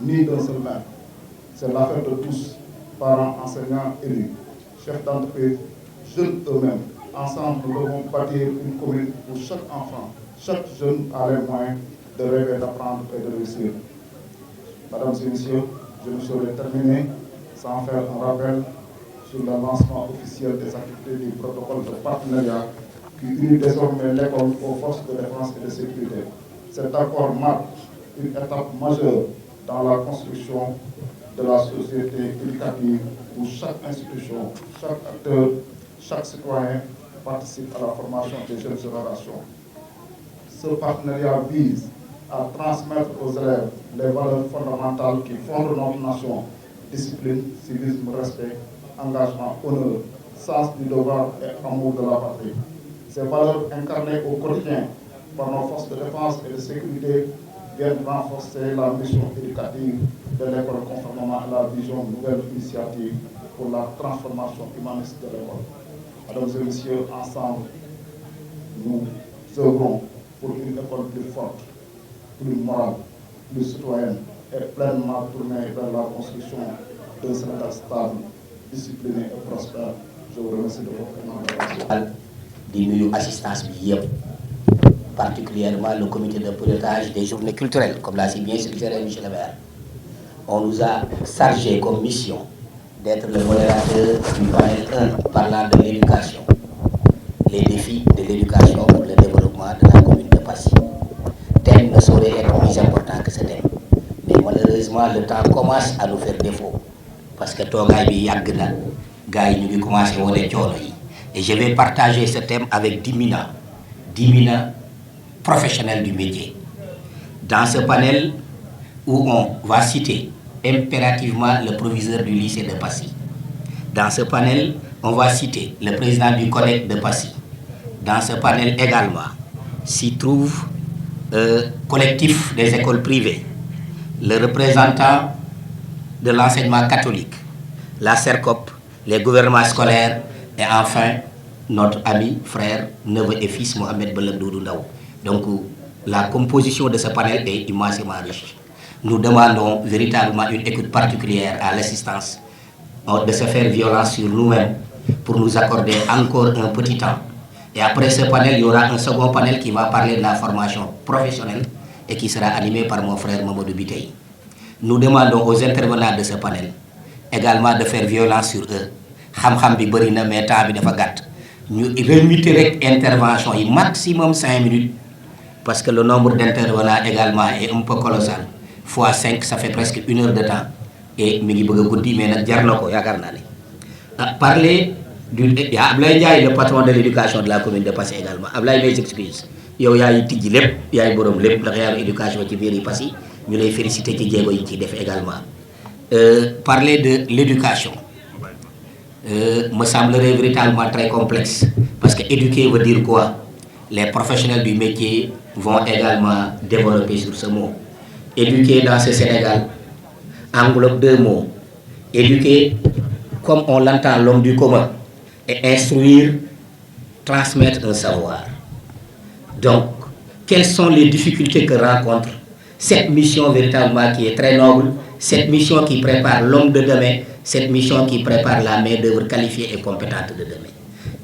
ni d'un seul maire. C'est l'affaire de tous, parents, enseignants, élus, chefs d'entreprise, jeunes eux-mêmes. Ensemble, nous devons bâtir une commune où chaque enfant, chaque jeune a les moyens de rêver, d'apprendre et de réussir. Mesdames et messieurs, je ne saurais terminer sans faire un rappel sur le lancement officiel des activités du protocole de partenariat qui unit désormais l'école aux forces de défense et de sécurité. Cet accord marque une étape majeure dans la construction de la société éducative où chaque institution, chaque acteur, chaque citoyen participe à la formation des jeunes générations. Ce partenariat vise à transmettre aux élèves les valeurs fondamentales qui fondent notre nation, discipline, civisme, respect, engagement, honneur, sens du devoir et amour de la patrie. Ces valeurs incarnées au quotidien par nos forces de défense et de sécurité viennent renforcer la mission éducative de l'école conformément à la vision nouvelle initiative pour la transformation humaniste de l'école. Mesdames et messieurs, ensemble, nous œuvrons pour une école plus forte, plus morale, plus citoyenne et pleinement tournée vers la construction d'un Sénégal stable, discipliné et prospère. Je vous remercie de votre attention. di nuyu assistance bi yëpp, particulièrement le comité de pilotage des journées culturelles, comme l'a si bien suggéré M. le maire. On nous a chargé comme mission d'être le modérateur du panel 1 parlant de l'éducation, les défis de l'éducation pour le développement de la commune de Passy. Thème ne saurait être plus important que ce thème. Mais malheureusement, le temps commence à nous faire défaut. Parce que toogaay bi yàgg na, gars yi ñu ngi commencé wane coono yi. Et je vais partager ce thème avec d'imminents professionnels du métier. Dans ce panel où on va citer impérativement le proviseur du lycée de Passy. Dans ce panel, on va citer le président du collège de Passy. Dans ce panel également, s'y trouve collectif des écoles privées, le représentant de l'enseignement catholique, la CERCOP, les gouvernements scolaires et enfin notre ami, frère, neveu et fils Mohamed Belem Doudou Ndaw. Donc la composition de ce panel est immensément riche. Nous demandons véritablement une écoute particulière à l'assistance, de se faire violence sur nous-mêmes pour nous accorder encore un petit temps. Et après ce panel, il y aura un second panel qui va parler de la formation professionnelle et qui sera animé par mon frère Mamadou Bitey. Nous demandons aux intervenants de ce panel également de faire violence sur eux. Xam-xam bi bari na mais temps bi dafa gàtt. Ñu limiter rek intervention yi maximum 5 minutes parce que le nombre d'intervenants également est un peu colossal. Fois 5, ça fait presque 1 heure de temps. Et mi ngi bëgg a guddi mais nag jar na ko yaakaar naa ne. Parler du Ablaye Ndiaye, le patron de l'éducation de la commune de Passy également. Ablaye mes excuses. Yow yaay tijji lépp yaay borom lépp ndax yaa éducation ci biir yi Passy ñu lay féliciter ci jéego yi ci def également. Parler de l'éducation me semblerait véritablement très complexe parce que éduquer veut dire quoi? Les professionnels du métier vont également développer sur ce mot. Éduquer dans ce Sénégal englobe 2 mots. Éduquer comme on l'entend, l'homme du commun, et instruire, transmettre un savoir. Donc, quelles sont les difficultés que rencontre cette mission véritablement qui est très noble, cette mission qui prépare l'homme de demain, cette mission qui prépare la main-d'œuvre qualifiée et compétente de demain?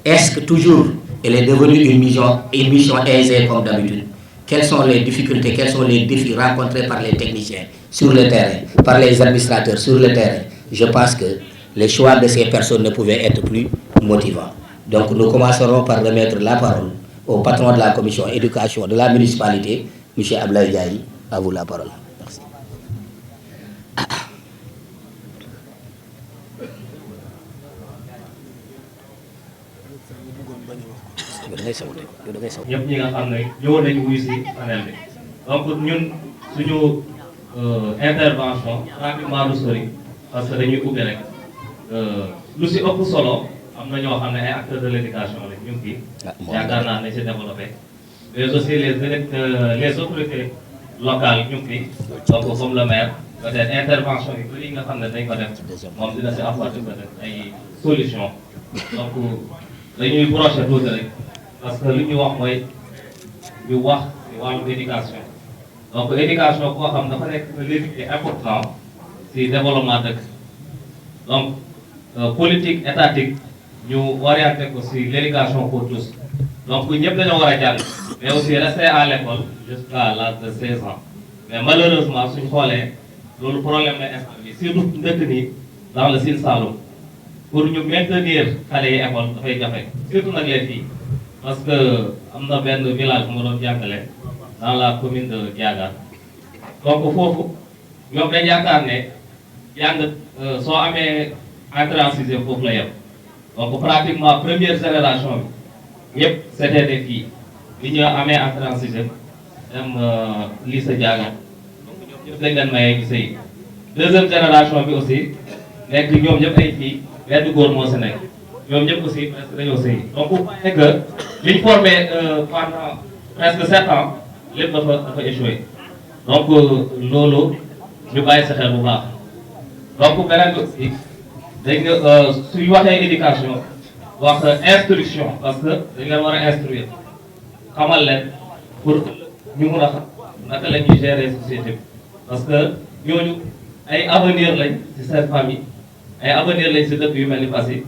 Est-ce que toujours elle est devenue une mission aisée comme d'habitude? Quelles sont les difficultés, quels sont les défis rencontrés par les techniciens sur le terrain, par les administrateurs sur le terrain? Je pense que les choix de ces personnes ne pouvaient être plus motivants. Donc nous commencerons par remettre la parole au patron de la commission éducation de la municipalité, M. Ablaye Ndiaye. À vous la parole. Merci. ñëpp ñi nga xam ne ñëwoon nañu wuyu si panel bi donc ñun suñu intervention pratiquement du sori parce que dañuy ubbi rek lu si ëpp solo am na ñoo xam ne ay acteurs de l'éducation la ñu ngi fi yaakaar naa ne si développé mais aussi les autorités locales ñu ngi fi donc comme le maire peut-être intervention yi bëri yi nga xam ne dañ ko def moom dina si apporter peut-être ay solution donc dañuy brocher tuuti rek parce que li ñu wax mooy ñu wax ci wàllu éducation donc éducation koo xam dafa nekk léegi important ci développement dëkk donc politique étatique ñu orienté ko ci l'éducation pour tous donc ñëpp dañoo war a jàng mais aussi rester à l'école jusqu'à l'âge de 16 ans mais malheureusement suñ xoolee loolu problème la instant bi surtout ndëkk nii dans le Sine Saloum pour ñu maintenir xale yi école dafay jafe surtout nag les filles parce que am na benn village bu ma doon jàngale dans la commune de Diaga donc foofu ñoom dañ yaakaar ne jàng soo amee entrée en sixième foofu la yem donc pratiquement première génération bi ñëpp c'était des filles li ñu amee entrée en sixième dem lycée Diaga donc ñoom ñëpp dañ leen mayee ñu sëy deuxième génération bi aussi nekk ñoom ñëpp ay filles benn góor moo si nekk ñoom ñëpp aussi presque dañoo sëy donc vous voyez que liñ formé pendant presque 7 ans lépp dafa échoué donc loolu ñu bàyyi sa xel bu baax donc beneen bi aussi dañ nga suñu waxee éducation wax instruction parce que dañ leen war a instruire xamal leen pour ñu mun a xam naka la ñuy gérer société bi parce que ñooñu ay avenir lañ ci seen famille ay avenir lañ ci dëkk yu mel ni Passy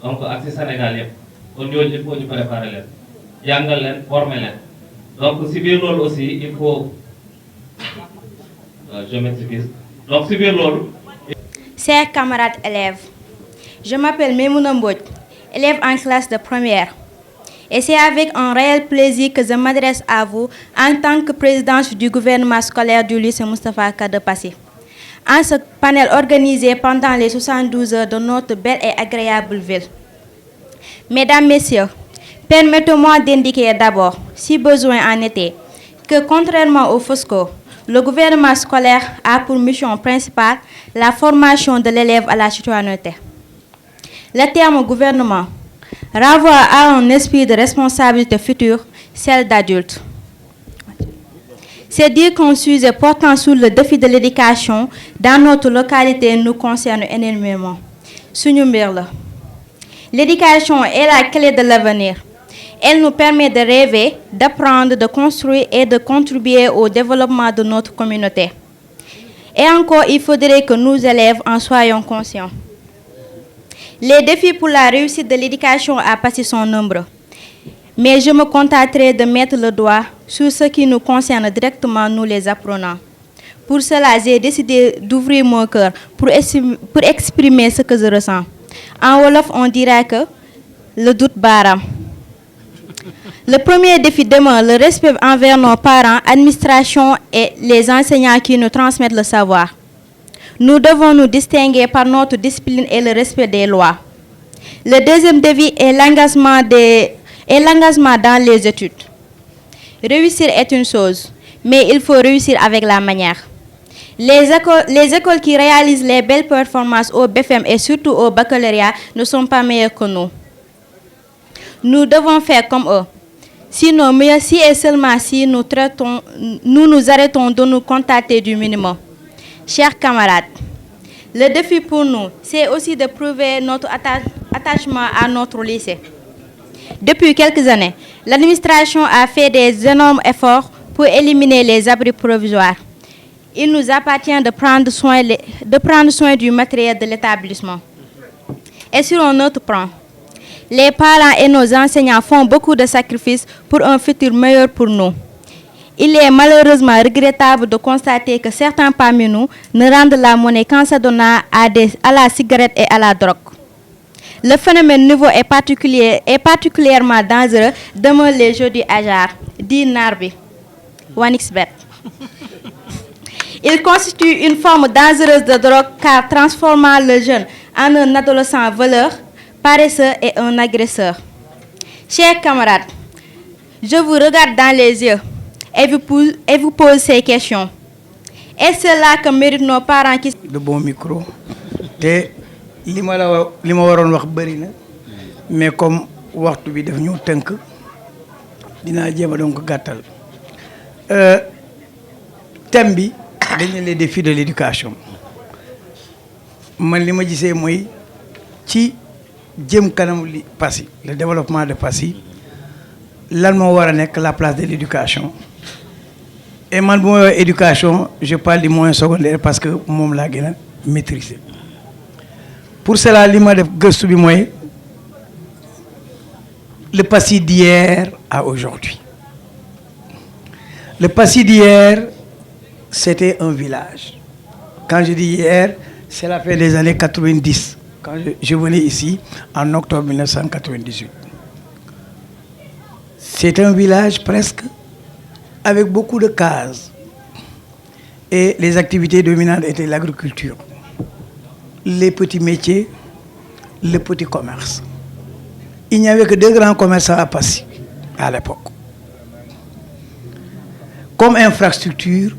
donc ak ci Sénégal yëpp kon ñooñu il faut ñu préparer leen jàngal leen former leen donc ci biir loolu aussi il faut je m'excuse donc ci biir loolu. Chers camarades élèves, je m'appelle Memouna Mbodj, élève en classe de première. Et c'est avec un réel plaisir que je m'adresse à vous en tant que présidente du gouvernement scolaire du lycée Moustapha Ka de Passy. En ce panel organisé pendant les 72 heures de notre belle et agréable ville. Mesdames, Messieurs, permettez-moi d'indiquer d'abord, si besoin en était, que contrairement au FOSCO, le gouvernement scolaire a pour mission principale la formation de l'élève à la citoyenneté. Le terme gouvernement renvoie à un esprit de responsabilité future, celle d'adulte. C'est dire qu'un sujet portant sur le défi de l'éducation dans notre localité nous concerne énormément. L'éducation est la clé de l'avenir. Elle nous permet de rêver, d'apprendre, de construire et de contribuer au développement de notre communauté. Et encore, il faudrait que nous élèves en soyons conscients. Les défis pour la réussite de l'éducation à Passy sont nombreux. Mais je me contenterai de mettre le doigt sur ce qui nous concerne directement, nous les apprenants. Pour cela, j'ai décidé d'ouvrir mon cœur pour exprimer ce que je ressens. En Wolof, on dirait que le doute baram. Le premier défi demeure le respect envers nos parents, administration et les enseignants qui nous transmettent le savoir. Nous devons nous distinguer par notre discipline et le respect des lois. Le deuxième défi est l'engagement dans les études. Réussir est une chose, mais il faut réussir avec la manière. Les écoles qui réalisent les belles performances au BFM et surtout au baccalauréat ne sont pas meilleures que nous. Nous devons faire comme eux. Sinon, mieux si et seulement si nous nous arrêtons de nous contenter du minimum. Chers camarades, le défi pour nous, c'est aussi de prouver notre attachement à notre lycée. Depuis quelques années, l'administration a fait des énormes efforts pour éliminer les abris provisoires. Il nous appartient de prendre soin du matériel de l'établissement. Et sur un autre plan, les parents et nos enseignants font beaucoup de sacrifices pour un futur meilleur pour nous. Il est malheureusement regrettable de constater que certains parmi nous ne rendent la monnaie qu'en s'adonnant à la cigarette et à la drogue. Le phénomène nouveau est particulièrement dangereux, demeure les jeux du hasard, dit Narbi, OneXBet. Il constitue une forme dangereuse de drogue car transformant le jeune en un adolescent voleur, paresseux et un agresseur. Chers camarades, je vous regarde dans les yeux et vous pose ces questions. Est-ce là que méritent nos parents qui... De bon micro. Et li ma waroon wax bëri na mais comme waxtu bi daf ñu tënk dinaa jéem a donc gàttal thème bi dañu les défis de l'éducation man li ma gisee mooy ci jëm kanam li Passy le développement de Passy lan moo war a nekk la place de l'éducation et man bu ma éducation je parle du moyen secondaire parce que moom laa gën a maîtriser. Pour cela, li ma def gëstu bi mooy le Passy d'hier à aujourd'hui. Le Passy d'hier, c'était un village. Quand je dis hier, c'est la fin des années 90, quand je venais ici en octobre 1998. C'est un village presque avec beaucoup de cases. Et les activités dominantes étaient l'agriculture, les petits métiers, le petit commerce. Il n'y avait que 2 grands commerçants à Passy à l'époque. Comme infrastructure,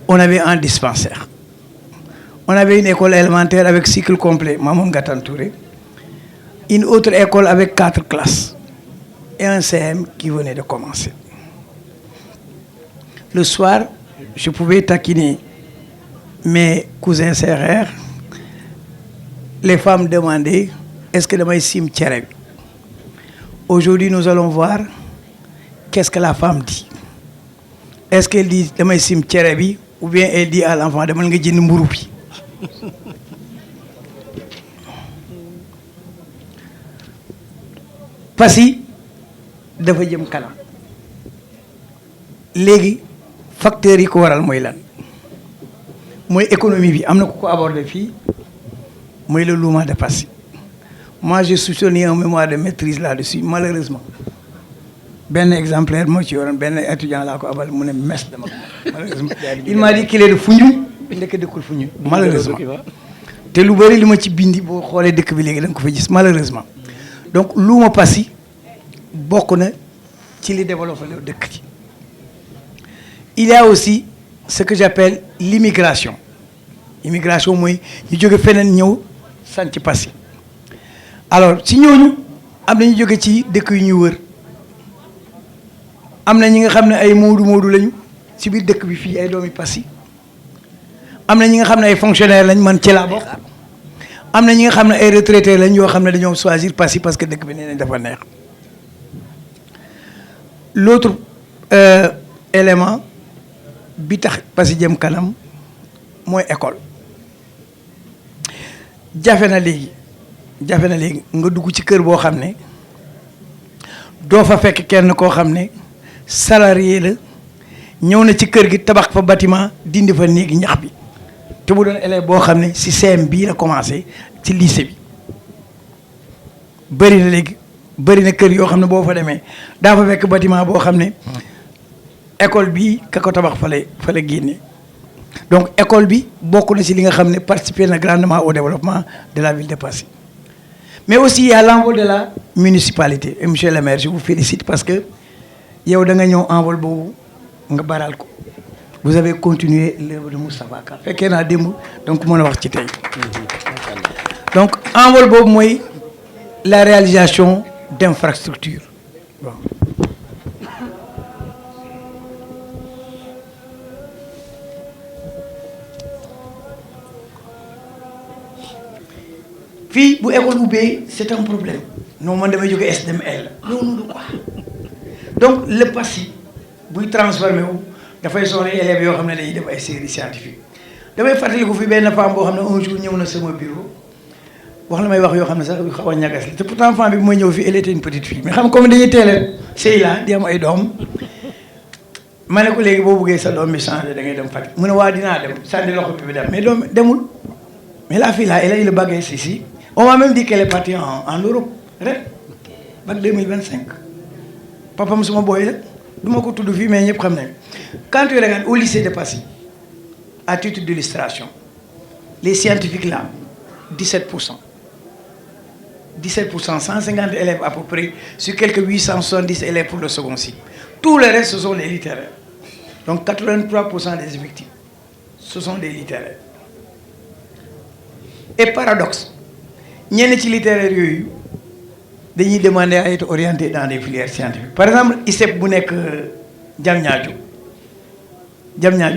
on avait un dispensaire. On avait une école élémentaire avec cycle complet, Mamoun Gatan Touré. Une autre école avec 4 classes. Et un CM qui venait de commencer. Le soir, je pouvais taquiner mes cousins serrères. Les femmes demandaient, est-ce que demain sim tchereb? Aujourd'hui, nous allons voir qu'est-ce que la femme dit. Est-ce qu'elle dit demain sim tcherebi ou bien elle dit à l'enfant demain nga jënd mburu bi. Passy dafa jëm kanam. Léegi facteurs yi ko waral mooy lan mooy économie bi am na ku ko aborder fii mooy le louement de Passy. Moi j'ai soutenu un mémoire de maîtrise là-dessus malheureusement benn exemplaire moo ci yoroon benn étudiant laa ko abal mu ne mes dama malheureusement il m'a dit qu'il est de Foundiougne ndekk dëkkul Foundiougne malheureusement te lu bëri li ma ci bindi boo xoolee dëkk bi léegi da nga ko fa gis malheureusement donc luuma Passy bokk na ci li développé la dëkk ci. Il y a aussi ce que j'appelle l'immigration. Immigration mooy ñu jóge feneen ñëw sanc Passy. Alors si ñooñu am na ñu jóge ci dëkk yu ñuy wër am na ñi nga xam ne ay moodu lañu ci biir dëkk bi fii ay doomi Passy am na ñi nga xam ne ay fonctionnaires lañ man ci laa bokk am na ñi nga xam ne ay retraités lañ yoo xam ne dañoo choisir Passy parce que dëkk bi nee nañ dafa neex. L'autre élément bi tax Passy jëm kanam mooy école jafe na léegi nga dugg ci kër boo xam ne doo fa fekk kenn koo xam ne salarié la ñëw na ci kër gi tabax fa bâtiment dindi fa néegi ñax bi te bu doon élève boo xam ne ci CM bii la commencé ci lycée bi bëri na léegi bëri na kër yoo xam ne boo fa demee daa fa fekk bâtiment boo xam ne école bi ka ko tabax fa la génne donc école bi bokk na ci li nga xam ne participer na grandement au développement de la ville de Passy. Mais aussi il y a l'envol de la municipalité et monsieur le maire je vous félicite parce que yow da nga ñëw envol boobu nga baral ko vous avez continué l'œuvre de Moustapha Ka fekkee naa démb donc mën a wax ci tey donc envol boobu mooy la réalisation d'infrastructures bon. fii bu école ubbee c'est un problème non man damay jóge SDML loolu du quoi donc le Passy buy transformé wu dafay soxla élèves yoo xam ne dañuy def ay séries scientifiques damay fàttaliku fi benn femme boo xam ne un jour ñëw na sama bureau wax la may wax yoo xam ne sax yu xaw a ñagas la te pourtant femme bi mooy ñëw fii elle était une petite fille mais xam comme dañuy teel a sëy la di am ay doom ma ne ko léegi boo buggee sa doom bi changé da ngay dem Fatick mu ne waa dinaa dem sànni loxo bi dem mais doom demul mais la fille là elle a eu le bagage ici. On m'a même dit qu'elle est partie en Europe, bac 2025. Papa Moussama Boye, je ne sais pas mais quand tu regardes au lycée de Passy, à titre d'illustration, les scientifiques là, 17%. 17%, 150 élèves à peu près, sur quelques 870 élèves pour le second cycle. Tout le reste, ce sont les littéraires. Donc 83% des effectifs, ce sont des littéraires. Et paradoxe, ñenn ci littéraire yooyu dañuy demander à être orienté dans des filières scientifiques par exemple ISEP bu nekk Diamniadio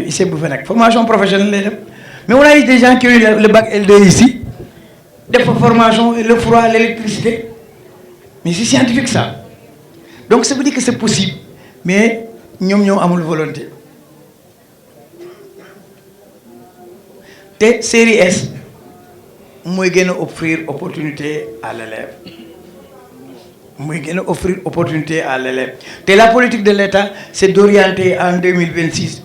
ISEP bu fa nekk formation professionnelle lay def mais on a eu des gens qui ont eu le bac L2 ici def fa formation le froid l'électricité mais c'est scientifique ça donc ça veut dire que c'est possible mais ñoom ñoo amul volonté te série S mooy gën a offrir opportunité à l'élève te la politique de l'État c'est d'orienter en 2026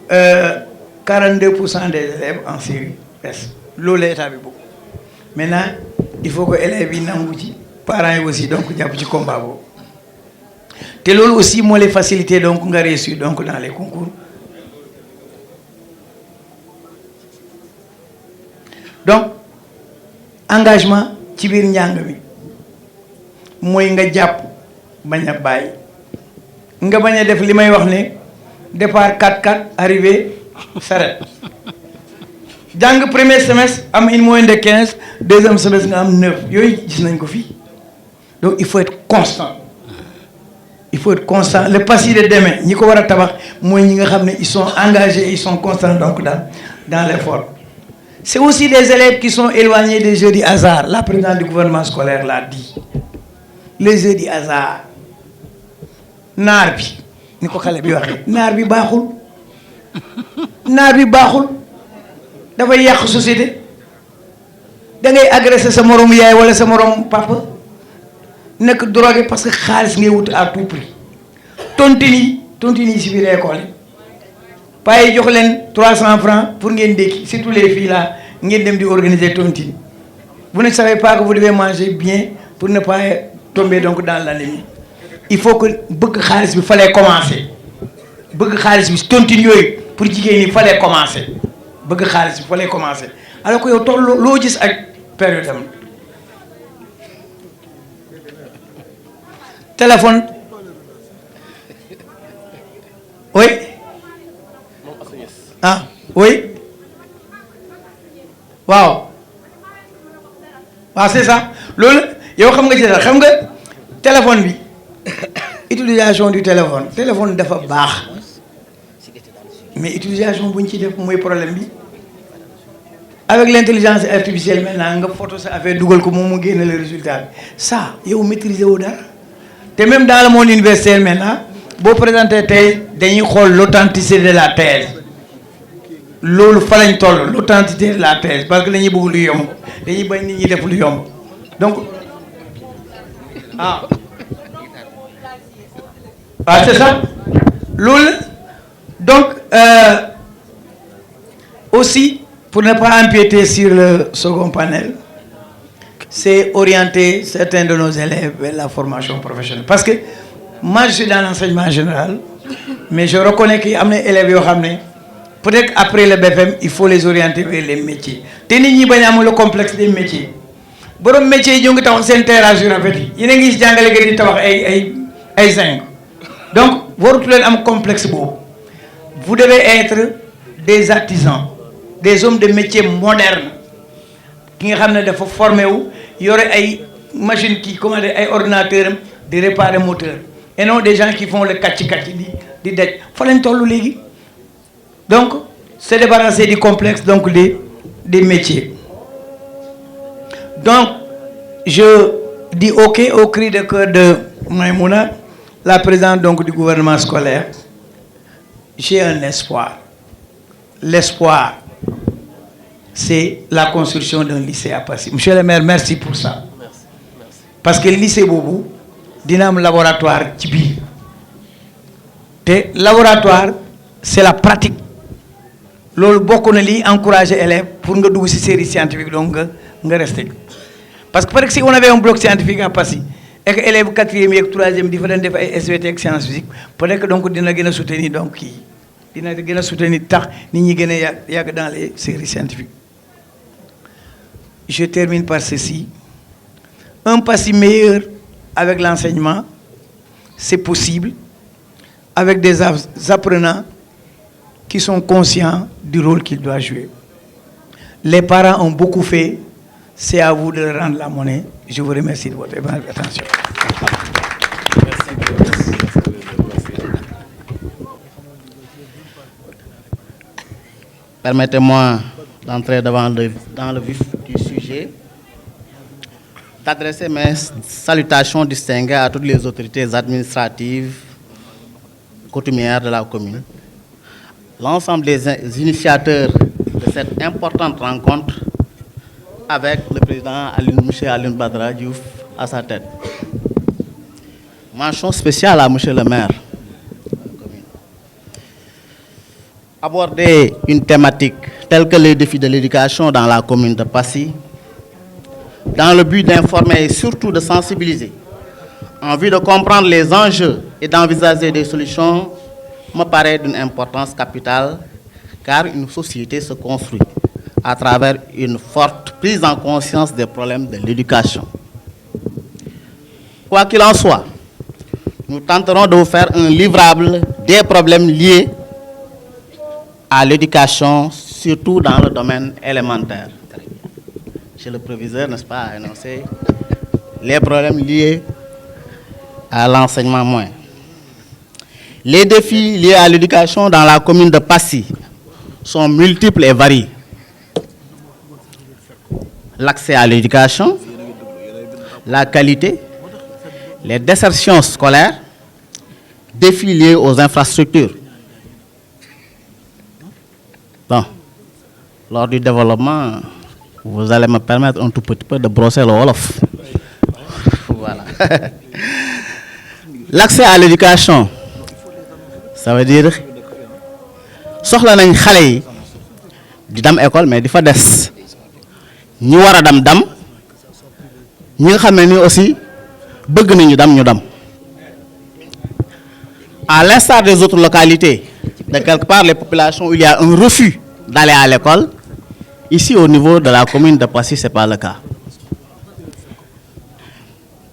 42% des élèves en série S loolu l'État bi boobu maintenant il faut que élèves yi nangu ci parents yi aussi donc jàpp ci combat boobu te loolu aussi moo les faciliter donc nga réussir donc dans les concours donc engagement ci biir njàng mi mooy nga jàpp bañ a bàyyi nga bañ a def li may wax ne départ 4-4 arrivé saret Dans le premier semestre, am une moyenne de 15, deuxième semestre, am 9. Donc il faut être constant. Il faut être constant. Le passé de demain, ils sont engagés, ils sont constants donc dans l'effort. C'est aussi des élèves qui sont éloignés des jeux du hasard. La présidente du gouvernement scolaire l'a dit. Les jeux du hasard. Narbi. Narbi Bahoul. Narbi Bahoul. Dafay yàq société. Da ngay agresser sa morom yaay wala sa morom papa. Nek drogué parce que xaalis ngay wut à tout prix. Tontini ci biir école. Paye jox leen 300 francs pour ngeen dékki, surtout les filles là, ngeen dem di organiser tontine. Vous ne savez pas que vous devez manger bien pour ne pas tomber donc dans l'anémie. Il faut que bëgg xaalis bi fallait commencer. Bëgg xaalis bi tontine yoy pour jigéen ñi fallait commencer. Bëgg xaalis bi fallait commencer. Alors que yow toll loo gis ak période am. Téléphone. Oui. Ah, oui. Wow. Ah, c'est ça. Yow xam nga ci dara, xam nga téléphone bi. Utilisation du téléphone. Téléphone dafa baax. Mais utilisation buñ ci def moy problème bi. Avec l'intelligence artificielle maintenant nga photo sa affaire dougal ko moom mu génne le résultat. Ça, yow maîtriser wu dara. Et même dans le monde universitaire maintenant, vous présentez thèse, dañuy xol l'authenticité de la thèse. Lolu fa lañ toll, l'authenticité de la thèse parce que dañuy bëgg lu yomb. Dañuy bañ nit ñi def lu yomb. Donc c'est ça. Lolu donc aussi pour ne pas empiéter sur le second panel, c'est orienter certains de nos élèves vers la formation professionnelle. Parce que moi, je suis dans l'enseignement général, mais je reconnais qu'il y a des élèves qui ont peut-être après le BFM, il faut les orienter vers les métiers. Tenez le complexe des métiers. Borom métier yi ñu ngi tax sen terrasse yu rafet yi yéen a ngi gis jàngale gën di tabax ay zinc. Donc waratu leen am complexe boobu. Vous devez être des artisans, des hommes de métier modernes qui nga xam ne dafa formé wu yore ay machines qui commandent ay ordinateurs de réparer moteurs et non des gens qui font le kàcci di daj fa lañ tollu léegi. Donc se débarrasser du complexe donc des métiers. Donc je dis OK au cri de cœur de Maïmouna, la présidente donc du gouvernement scolaire. J'ai un espoir. L'espoir, c'est la construction d'un lycée à Passy. Monsieur le maire, merci pour ça. Merci. Parce que le lycée Boubou, il y a un laboratoire qui vit. Le laboratoire, c'est la pratique. Lolo beaucoup de encourager les élèves pour nga dugg ci série scientifique donc nga rester. Parce que par exemple si on avait un bloc scientifique à Passy et que élèves 4e et 3e di fa den def ay SVT ak sciences physiques peut-être que donc dina gëna soutenir donc dina gëna soutenir tax nit ñi gëna yag dans les séries scientifiques. Je termine par ceci. Un Passy meilleur avec l'enseignement, c'est possible avec des apprenants qui sont conscients du rôle qu'ils doivent jouer. Les parents ont beaucoup fait, c'est à vous de rendre la monnaie. Je vous remercie de votre attention. Permettez-moi d'entrer dans le vif du sujet, d'adresser mes salutations distinguées à toutes les autorités administratives coutumières de la commune, l'ensemble des initiateurs de cette importante rencontre avec le président M. Alioune Badara Diouf à sa tête. Mention spéciale à M. le maire. Aborder une thématique telle que les défis de l'éducation dans la commune de Passy, dans le but d'informer et surtout de sensibiliser, en vue de comprendre les enjeux et d'envisager des solutions, me paraît d'une importance capitale, car une société se construit à travers une forte prise en conscience des problèmes de l'éducation. Quoi qu'il en soit, nous tenterons de vous faire un livrable des problèmes liés à l'éducation surtout dans le domaine élémentaire. Chez le proviseur, n'est-ce pas, a énoncé les problèmes liés à l'enseignement moyen. Les défis liés à l'éducation dans la commune de Passy sont multiples et variés. L'accès à l'éducation, la qualité, les désertions scolaires, défis liés aux infrastructures. Bon, lors du développement, vous allez me permettre un tout petit peu de brosser le wolof. Voilà. L'accès à l'éducation, ça veut dire soxla nañ xale yi di dem école mais di fa des ñi war a dem ñi nga xam ne ni aussi bëgg nañu dem ñu dem. À l'instar des autres localités, de quelque part les populations où il y a un refus d'aller à l'école, ici au niveau de la commune de Passy, ce n'est pas le cas.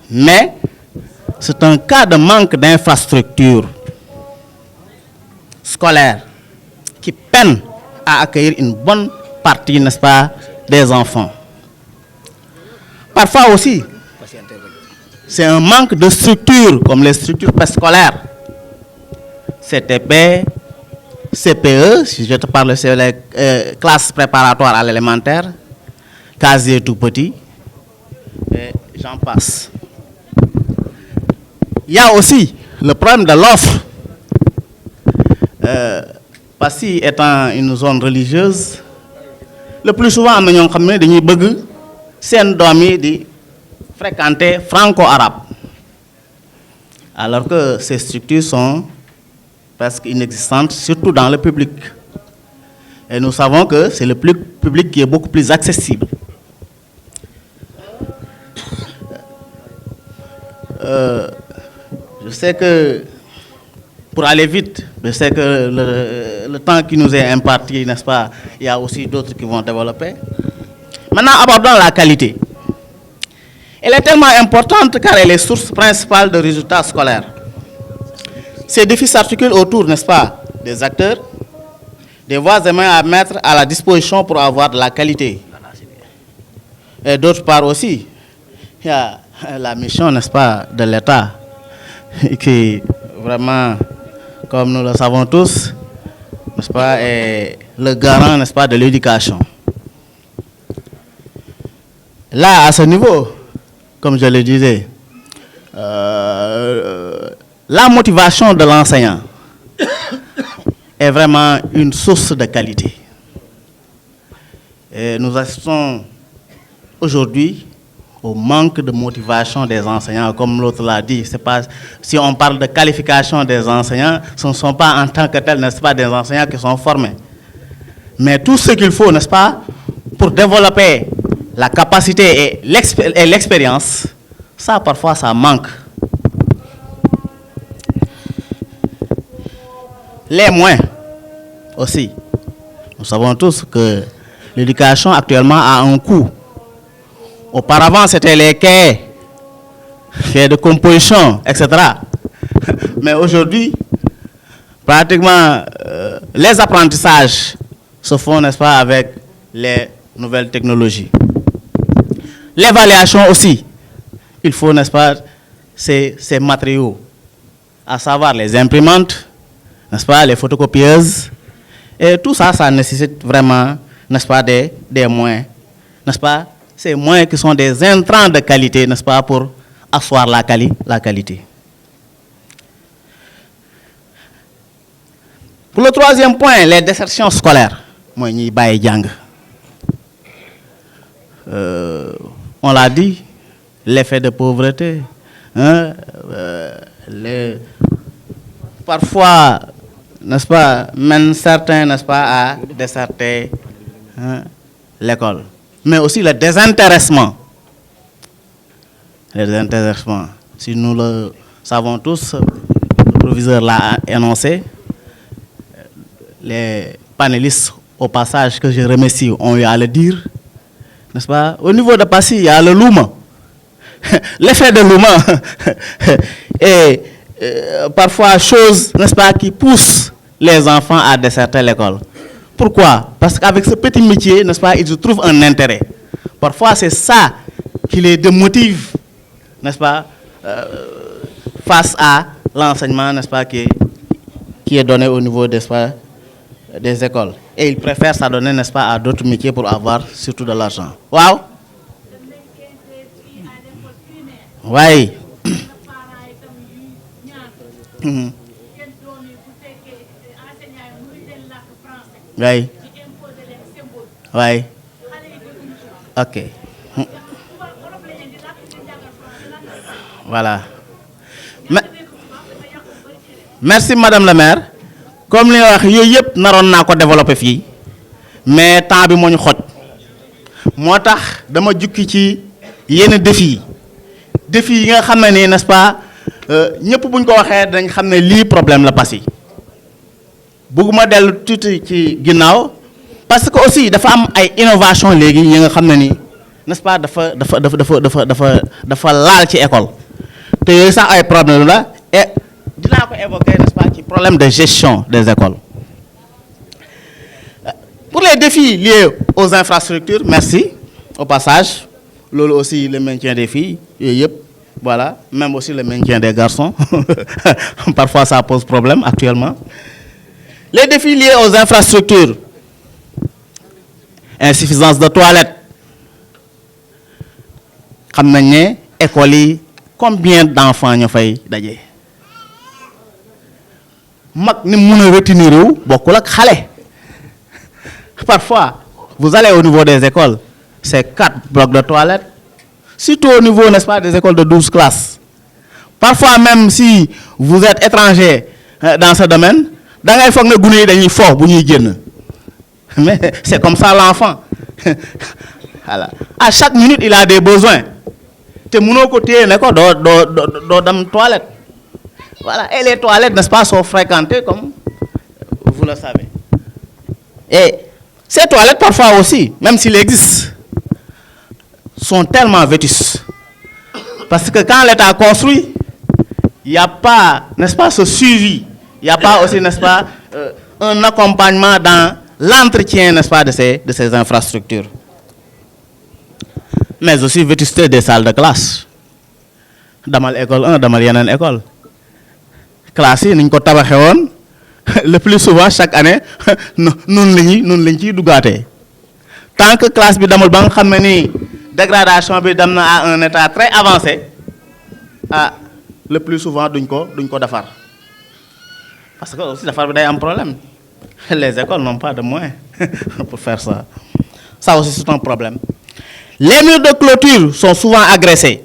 Mais c'est un cas de manque d'infrastructures scolaires qui peine à accueillir une bonne partie, n'est-ce pas, des enfants. Parfois aussi, c'est un manque de structures, comme les structures scolaires, CTP, CPE, si je te parle, c'est les classes préparatoires à l'élémentaire, casier tout petit, et j'en passe. Il y a aussi le problème de l'offre. Passy étant une zone religieuse, le plus souvent, nous avons fréquenter franco-arabe. Alors que ces structures sont presque inexistantes, surtout dans le public. Et nous savons que c'est le public qui est beaucoup plus accessible. Je sais que, pour aller vite, je sais que le temps qui nous est imparti, n'est-ce pas, il y a aussi d'autres qui vont développer. Maintenant, abordons la qualité. Elle est tellement importante car elle est source principale de résultats scolaires. Ces défis s'articulent autour, n'est-ce pas, des acteurs, des voies et moyens à mettre à la disposition pour avoir de la qualité. Et d'autre part aussi, il y a la mission, n'est-ce pas, de l'État, qui vraiment, comme nous le savons tous, n'est-ce pas, est le garant, n'est-ce pas, de l'éducation. Là, à ce niveau, comme je le disais, la motivation de l'enseignant est vraiment une source de qualité. Et nous assistons aujourd'hui au manque de motivation des enseignants, comme l'autre l'a dit. C'est pas, si on parle de qualification des enseignants, ce ne sont pas en tant que tels, n'est-ce pas, des enseignants qui sont formés. Mais tout ce qu'il faut, n'est-ce pas, pour développer la capacité et l'expérience, ça parfois ça manque. Les moyens aussi. Nous savons tous que l'éducation actuellement a un coût. Auparavant, c'était les cahiers de composition, etc. Mais aujourd'hui, pratiquement, les apprentissages se font, n'est-ce pas, avec les nouvelles technologies. L'évaluation aussi. Il faut, n'est-ce pas, ces matériaux, à savoir les imprimantes, n'est-ce pas, les photocopieuses, et tout ça, ça nécessite vraiment, n'est-ce pas, des moyens, n'est-ce pas, ces moyens qui sont des intrants de qualité, n'est-ce pas, pour asseoir la qualité. Pour le troisième point, les désertions scolaires. Moi, on l'a dit, l'effet de pauvreté, hein, parfois, n'est-ce pas, mène certains, n'est-ce pas, à déserter, hein, l'école. Mais aussi le désintéressement. Le désintéressement. Si nous le savons tous, le proviseur l'a énoncé, les panélistes, au passage que je remercie, ont eu à le dire, n'est-ce pas? Au niveau de Passy, il y a le Louma. L'effet de Louma est parfois chose, n'est-ce pas, qui pousse les enfants à déserter l'école. Pourquoi? Parce qu'avec ce petit métier, n'est-ce pas, ils trouvent un intérêt. Parfois, c'est ça qui les démotive, n'est-ce pas, face à l'enseignement, n'est-ce pas, qui est donné au niveau, n'est-ce pas, des écoles. Et ils préfèrent s'adonner, n'est-ce pas, à d'autres métiers pour avoir surtout de l'argent. Wow! Oui. Oui. Oui. Ok. Voilà. Merci Madame la maire. Comme les wax yoy yep naron nako développer fi mais temps bi moñu xoj motax dama jukki ci yene défi yi nga xamné ni n'est-ce pas ñepp buñ ko waxé dañ xamné li problème la Passy bëgguma delu tuuti ci ginnaw parce que aussi dafa am ay innovation légui yi nga xamné ni n'est-ce pas dafa laal ci école té yoy sax ay problème la et dina ko évoquer n'est-ce pas ci problème de gestion des écoles. Pour les défis liés aux infrastructures, merci au passage. Lolo aussi le maintien des filles, voilà, même aussi le maintien des garçons. Parfois ça pose problème actuellement. Les défis liés aux infrastructures, insuffisance de toilettes. Xam nañ né école yi combien d'enfants ñoo fay dajé. Mak ni mëna retenir wu bokul ak xalé. Parfois, vous allez au niveau des écoles, c'est 4 blocs de toilettes. Surtout au niveau, n'est-ce pas, des écoles de 12 classes. Parfois, même si vous êtes étranger dans ce domaine, mais c'est comme ça l'enfant. Voilà. À chaque minute, il a des besoins. Toilettes. Voilà. Et les toilettes, n'est-ce pas, sont fréquentées comme vous le savez. Et ces toilettes, parfois aussi, même s'il existe, sont tellement vétustes. Parce que quand l'État construit, il n'y a pas, n'est-ce pas, ce suivi. Il n'y a pas aussi, n'est-ce pas, un accompagnement dans l'entretien, n'est-ce pas, de ces infrastructures. Mais aussi vétusté des salles de classe. Dans l'école 1, dans l'école. Classe, nous avons le plus souvent chaque année nous lañ ciy dugaatee tant que classe bi demul ba nga xam ne ni dégradation bi dem na à un état très avancé le plus souvent duñ ko defar parce que aussi defar bi day am problème les écoles n'ont pas de moyens pour faire ça. Ça aussi c'est un problème. Les murs de clôture sont souvent agressés.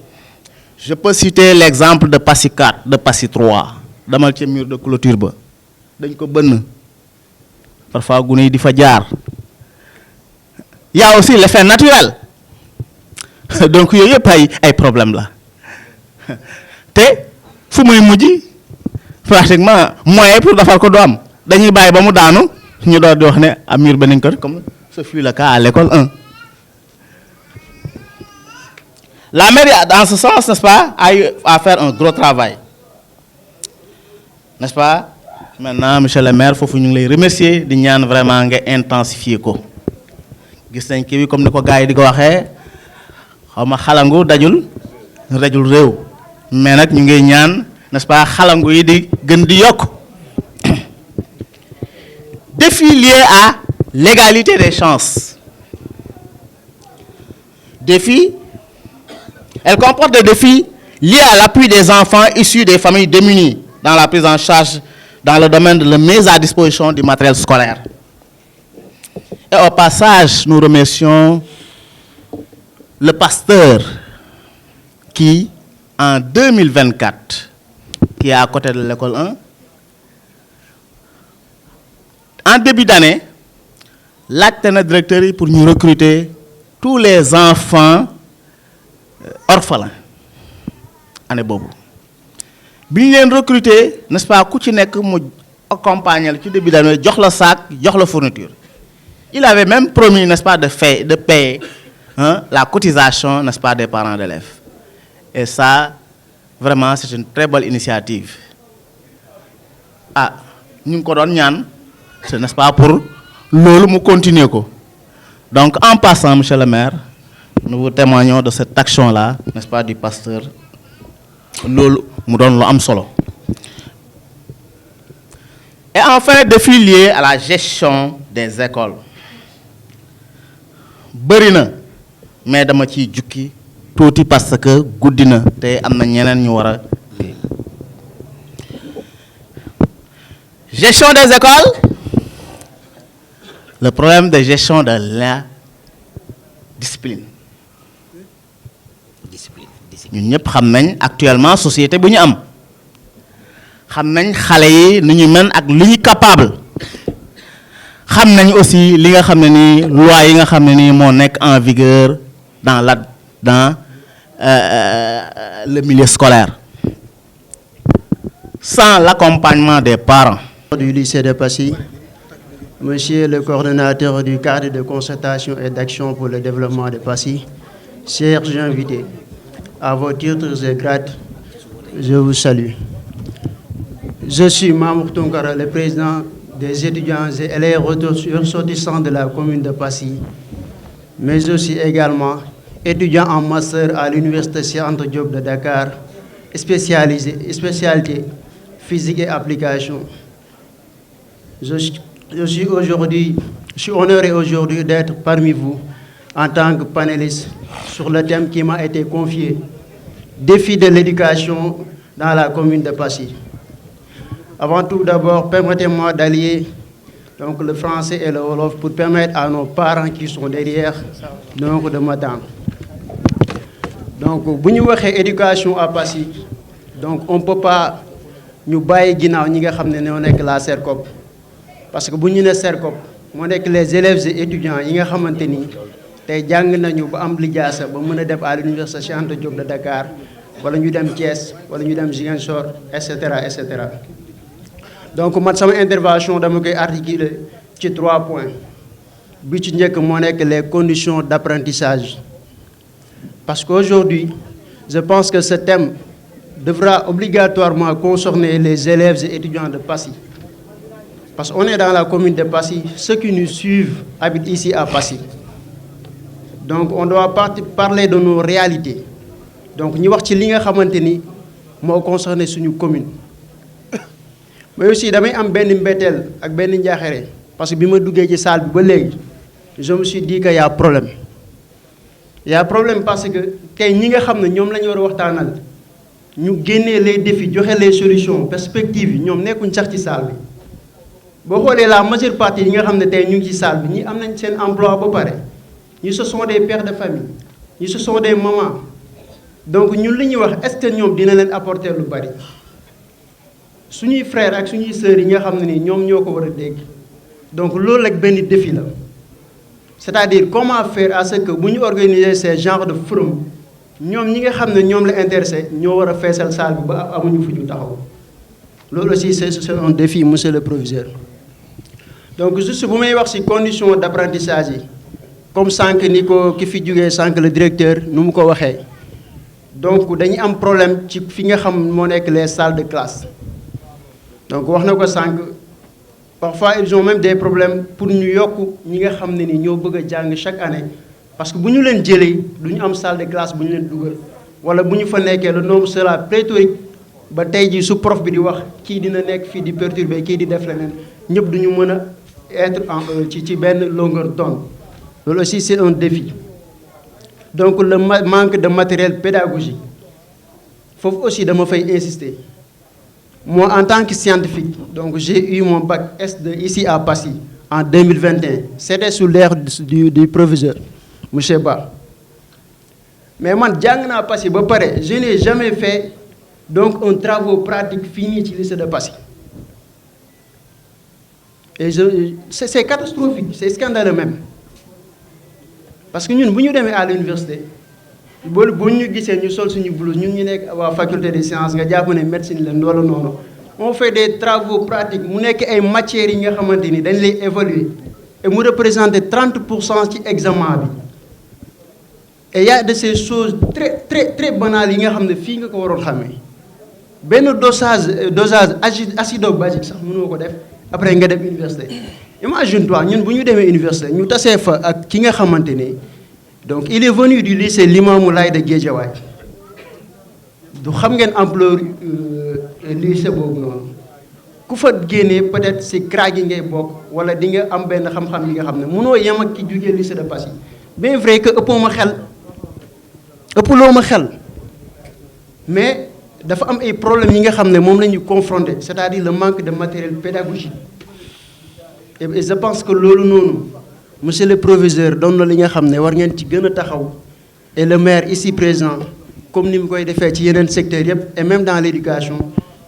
Je peux citer l'exemple de Passy 4, de Passy 3 damal ci mur de clôture ba dañ ko bënn parfois gune yi di fa jaar. Il y a aussi l'effet naturel. Donc il y a pas ay problème là. Té fu muy mujj pratiquement moyen pour defar ko do am dañuy bàyyi ba mu daanu ñu do di wax né am mur ba nañ ko comme ce fut le cas à l'école 1. La mairie dans ce sens, n'est-ce pas, a eu à faire un gros travail. N'est-ce pas? Maintenant, monsieur le maire, il faut nous les remercier de nous vraiment intensifier. Gis nañ ki comme ni ko gaay di ko waxee xawma xalangu dajul rajul réew mais nag ñu ngi ñaan n'est-ce pas xalangu yi di gën di yokk. Défis liés à l'égalité des chances. Défis, elle comporte des défis liés à l'appui des enfants issus des familles démunies dans la prise en charge dans le domaine de la mise à disposition du matériel scolaire. Et au passage, nous remercions le pasteur qui, en 2024, qui est à côté de l'école 1, en début d'année, l'acte de notre directeur pour nous recruter tous les enfants orphelins. Année bobu. Bi ñu leen recruter, n'est-ce pas, ku ci nekk mu accompagner ci début d'année, jox la sac, jox la fourniture. Il avait même promis, n'est-ce pas, de payer la cotisation, n'est-ce pas, des parents d'élèves. Et ça, vraiment, c'est une très bonne initiative. Ah, nous avons ñaan, n'est-ce pas, pour loolu mu continuer ko. Donc en passant, monsieur le maire, nous vous témoignons de cette action-là, n'est-ce pas, du pasteur. Loolu mu doon lu am solo. Et enfin, défi lié à la gestion des écoles. Bëri na mais dama ciy jukki tuuti parce que guddi na te am na ñeneen ñu war a gestion des écoles. Le problème de gestion de la discipline. ñun ñëpp xam nañ actuellement société bu ñu am xam nañ xale yi nu ñu mën ak lu ñu capable xam nañ aussi li nga xam ne nii loi yi nga xam ne nii moo nekk en vigueur dans le milieu scolaire. Sans l'accompagnement des parents. Du lycée de Passy, monsieur le coordonnateur du cadre de concertation et d'action pour le développement de Passy, chers invités, à vos titres et grades, je vous salue. Je suis Mamour Tounkara, le président des étudiants et élèves ressortissants de la commune de Passy, mais aussi également étudiant en master à l'université Cheikh Anta Diop de Dakar, spécialité physique et application. Je suis honoré aujourd'hui d'être parmi vous en tant que panéliste sur le thème qui m'a été confié, défi de l'éducation dans la commune de Passy. Avant tout d'abord, permettez-moi d'allier donc le français et le wolof pour permettre à nos parents qui sont derrière donc de m'attendre. Donc bu ñu waxee éducation à Passy, donc on peut pas ñu bàyyi ginnaaw ñi nga xam ne ñoo nekk la CERCOP, parce que bu ñu ne CERCOP moo nekk les élèves et étudiants yi nga xamante ni tey jàng nañu ba am lijaasa ba mën a def à l'université Cheikh Anta Diop de Dakar wala ñu dem Thiès wala ñu dem Ziguinchor et cetera et cetera. Donc man sama intervention dama koy articuler ci 3 points bi ci njëkk moo nekk les conditions d'apprentissage, parce qu'aujourd'hui je pense que ce thème devra obligatoirement concerner les élèves et étudiants de Passy, parce qu'on est dans la commune de Passy, ceux qui nous suivent habitent ici à Passy, donc on doit parler de nos réalités, donc ñu wax ci li nga xamante ni moo concerné suñu commune. Mais aussi damay am benn mbetteel ak benn njaaxare, parce que bi ma duggee ci salle bi ba léegi je me suis dit que y a problème. Y a problème parce que tey ñi nga xam ne ñoom la ñu war a waxtaanal ñu génnee les défis joxe les solutions perspectives yi ñoom nekkuñ sax ci salle bi. boo xoolee la majeure partie yi nga xam ne tey ñu ngi ci salle bi ñi am nañ seen emploi ba pare ñi ce sont des pères de famille ñi ce sont des mamans, donc ñun li ñuy wax est-ce que ñoom dina leen apporter lu bari. Suñuy frères ak suñuy sœurs yi nga xam ne ni ñoom ñoo ko war a dégg, donc loolu rek benn défi la, c'est-à-dire comment faire à ce que bu ñu organiser ces genres de forum ñoom ñi nga xam ne ñoom la intéressé ñoo war a feesal salle bi ba amuñu fu ñu taxaw. Loolu aussi c'est un défi, monsieur le proviseur. Donc juste bu may wax ci conditions d'apprentissage yi comme sànq ni ko ki fi jógee sànq le directeur nu mu ko waxee, donc dañuy am problème ci fi nga xam moo nekk les salles de classe. Donc wax na ko sànq parfois ils ont même des problèmes pour ñu yokk ñi nga xam ne ni ñoo bëgg a jàng chaque année, parce que bu ñu leen jëlee du ñu am salle de classe bu ñu leen dugal, wala bu ñu fa nekkee le nombre sera pléthorique ba tey jii su prof bi di wax kii dina nekk fii di perturber kii di def leneen ñëpp du ñu mën a être ci benn longueur d'onde. Loolu aussi c'est un défi. Donc le manque de matériel pédagogique foofu aussi dama fay insister. Moi, en tant que scientifique, donc j'ai eu mon bac S2 ici à Passy en 2021. C'était sous l'ère du proviseur, M. Ba. Mais moi, à Passy, je n'ai jamais fait donc un travail pratique fini au lycée de Passy. Et c'est catastrophique, c'est scandaleux même. Parce que nous, si nous sommes à l'université, si nous sommes ñu blouse ñun ñu nekk waa faculté des sciences nga jàpp ne médecine la loolu noonu on fait des travaux pratiques mu nekk ay matières yi nga xamante ni dañ lay évaluer et mu représenter 30% ci examen bi. Et il y a de ces choses très très très banales yi nga xam ne fii nga ko waroon xamee benn dosage acido-basique sax mënoo ko def après nga dem université imagine toi ñun bu ñu demee université ñu tasee fa ak ki nga xamante ne donc il est venu du lycée Limamou Laye de Guédiawaye du xam ngeen ampleur lycée boobu noonu ku fa génnee peut-être si CRA gi ngay bokk wala di nga am benn xam-xam yi nga xam ne mënoo yem ak ki jugee lycée de Passy bien vrai que ëppoo ma xel mais dafa am ay problèmes yi nga xam ne moom la ñu confronté c'est-à-dire le manque de matériel pédagogique et je pense que loolu noonu monsieur le proviseur doon na li nga xam ne war ngeen ci gën a taxaw et le maire ici présent comme ni mu koy defee ci yeneen secteurs yëpp et même dans l'éducation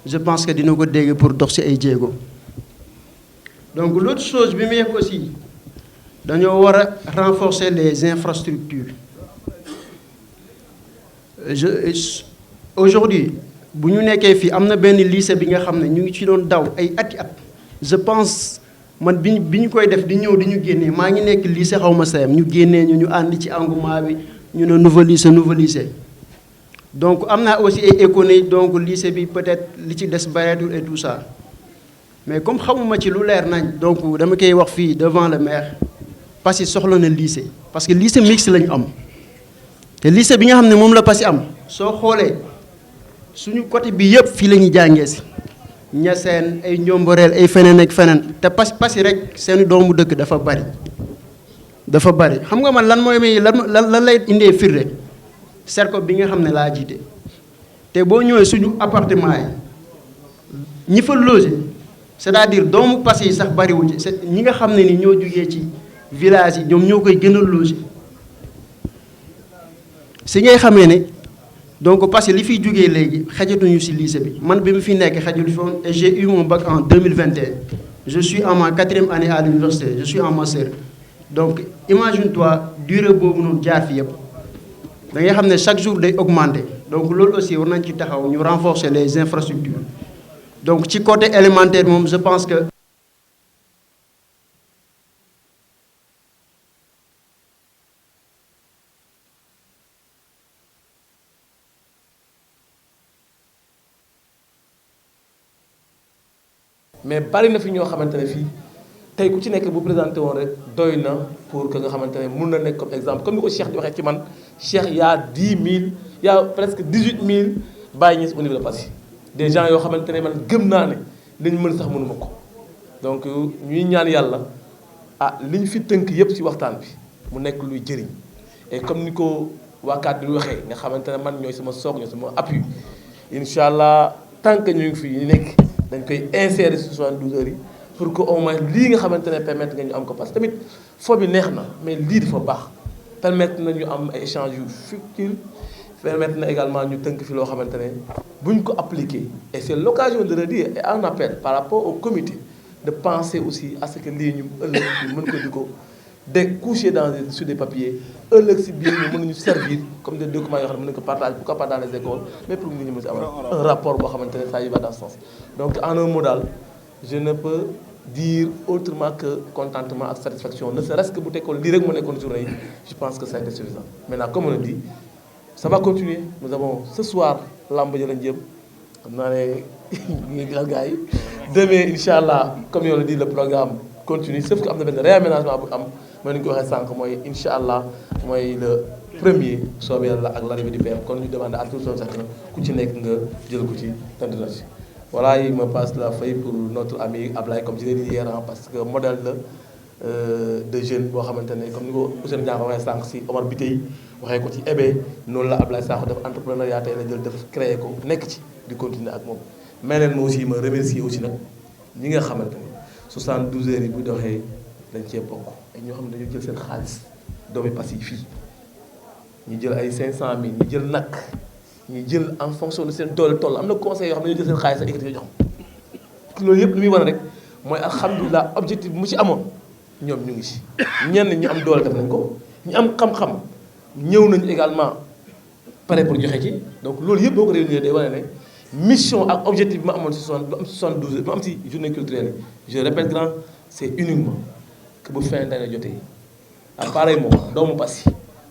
je pense que dina ko dégg pour dox ci ay jéego donc l'autre chose bi mu yegg aussi dañoo war a renforcer les infrastructures aujourd'hui bu ñu nekkee fii am na benn lycée bi nga xam ne ñu ngi ci doon daw ay ati at je pense man bi ñu koy def di ñëw di ñu génnee maa ngi nekk lycée xaw ma sayam ñu génnee ñu ànd ci engouement bi ñu ne nouveau lycée donc am naa aussi ay économie donc lycée bi peut-être li ci des bareetul et tout ça mais comme xamuma ci lu leer nañ donc dama koy wax fii devant le maire parce que soxla na lycée parce que lycée mixte la ñu am te lycée bi nga xam ne moom la Passy am soo xoolee suñu côté bi yëpp fii la ñuy jàngee si Niassène ay Ndiomborel ay feneen ak feneen te Passy rek seen doomu dëkk dafa bari xam nga man lan mooy may lan lay indee firnde cercle bi nga xam ne laa jiite te boo ñëwee suñu appartement yi ñi fa logé c'est-à-dire doomu Passy yi sax bariwu ci ñi nga xam ne ni ñoo jugee ci village yi ñoom ñoo koy gën a logé si ngay xamee ne donc parce que li fiy jógee léegi xajatuñu ci lycée bi man bi mu fi nekk xajatu fi woon et j'ai eu mon bac en 2021 je suis en ma 4e année à l'université je suis en master donc imagine-toi durée boobu noonu jaar fi yëpp da ngay xam ne chaque jour day augmenter donc loolu aussi war nañ ci taxaw ñu renforcer les infrastructures donc ci côté élémentaire moom je pense que mais bari na fi ñoo xamante ne fii tey ku ci nekk bu présenté woon rek doy na pour que nga xamante ne mun na nekk comme exemple comme ni ko Cheikh di waxee ci man Cheikh y a 10 000 y a presque 18 000 Baye Niass au niveau de Passy des gens yoo xamante ne man gëm naa ne liñ mën sax mënuma ko donc ñuy ñaan yàlla liñ fi tënk yëpp ci waxtaan bi mu nekk luy jëriñ et comme ni ko waa kàddu di waxee nga xamante ne man ñooy sama soog ñooy sama appui incha allah tant que ñu ngi fi ñu nekk dañ koy insérer ci 72 heures yi pour que au moins lii nga xamante ne permettre nga ñu am ko parce que tamit fo bi neex na mais lii dafa baax permettre na ñu am ay échanges yu futurs permettre na également ñu tënk fi loo xamante ne buñ ko appliquer et c'est l'occasion de le dire et un appel par rapport au comité de penser aussi à ce que lii ñu ëllëg ñu mën ko di ko coucher sur des papiers ëllëg si biir ñu mën ñu servir comme des documents yoo xam ne mën nañu ko partager pourquoi pas dans les écoles mais pour nit ñi mën si am un rapport boo xamante ne ça y va dans ce sens donc en un mot daal je ne peux dire autrement que contentement ak satisfaction ne serait-ce que bu tekkoon lii rek moo nekkoon journée yi je pense que ça a été suffisant maintenant comme on le dit ça va continuer nous avons ce soir lamb ja lañ jëm xam naa ne ñu ngi gars yi demain incha allah comme on le dit le programme continue sauf que am na benn réaménagement bu am mooy ni ñu ko waxee sànq mooy incha allah mooy le premier soobee yàlla ak l'arrivée du PM kon ñu demande à tout son chacun ku ci nekk nga jël ko ci tënd na ci. voilà il me passe la feuille pour notre ami Ablaye comme je l'ai dit hier parce que modèle la de jeune boo xamante ne comme ni ko Ousseynou Diakha waxee sànq si Omar Biteye waxee ko ci EBE noonu la Ablaye Sakho def entrepreneuriat tey la jël def créé ko nekk ci di continuer ak moom. mais leen ma aussi ma remercier aussi nag ñi nga xamante ne 72 heures yi bu doxee dañ cee bokk ay ñoo xam ne dañoo jël seen xaalis doomi Passy fii ñu jël ay 500000 ñu jël nag. ñu jël en fonction de seen doole toll am na conseil yoo xam ne ñu jël seen xaalis ak écriture jox xam loolu yëpp li muy wane rek mooy alhamdulilah objectif bi mu ci amoon ñoom ñu ngi ci ñenn ñu am doole def nañ ko ñu am xam-xam ñëw nañu également pare pour joxe ci donc loolu yëpp boo ko réunir day wane ne mission ak objectif bi ma amoon si 72 bi ma am si journée culturelle yi je répète grand c'est uniquement que bu fin d'année jotee à pareil moment doomu Passy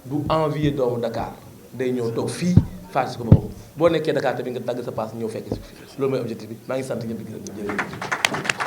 du envier doomu Dakar day ñëw toog fii faati ko boppam boo nekkee Dakar tamit nga dagg sa paas ñëw fekk si loolu mooy objectif bi maa ngi sant ñëpp di gërëm jërëjëf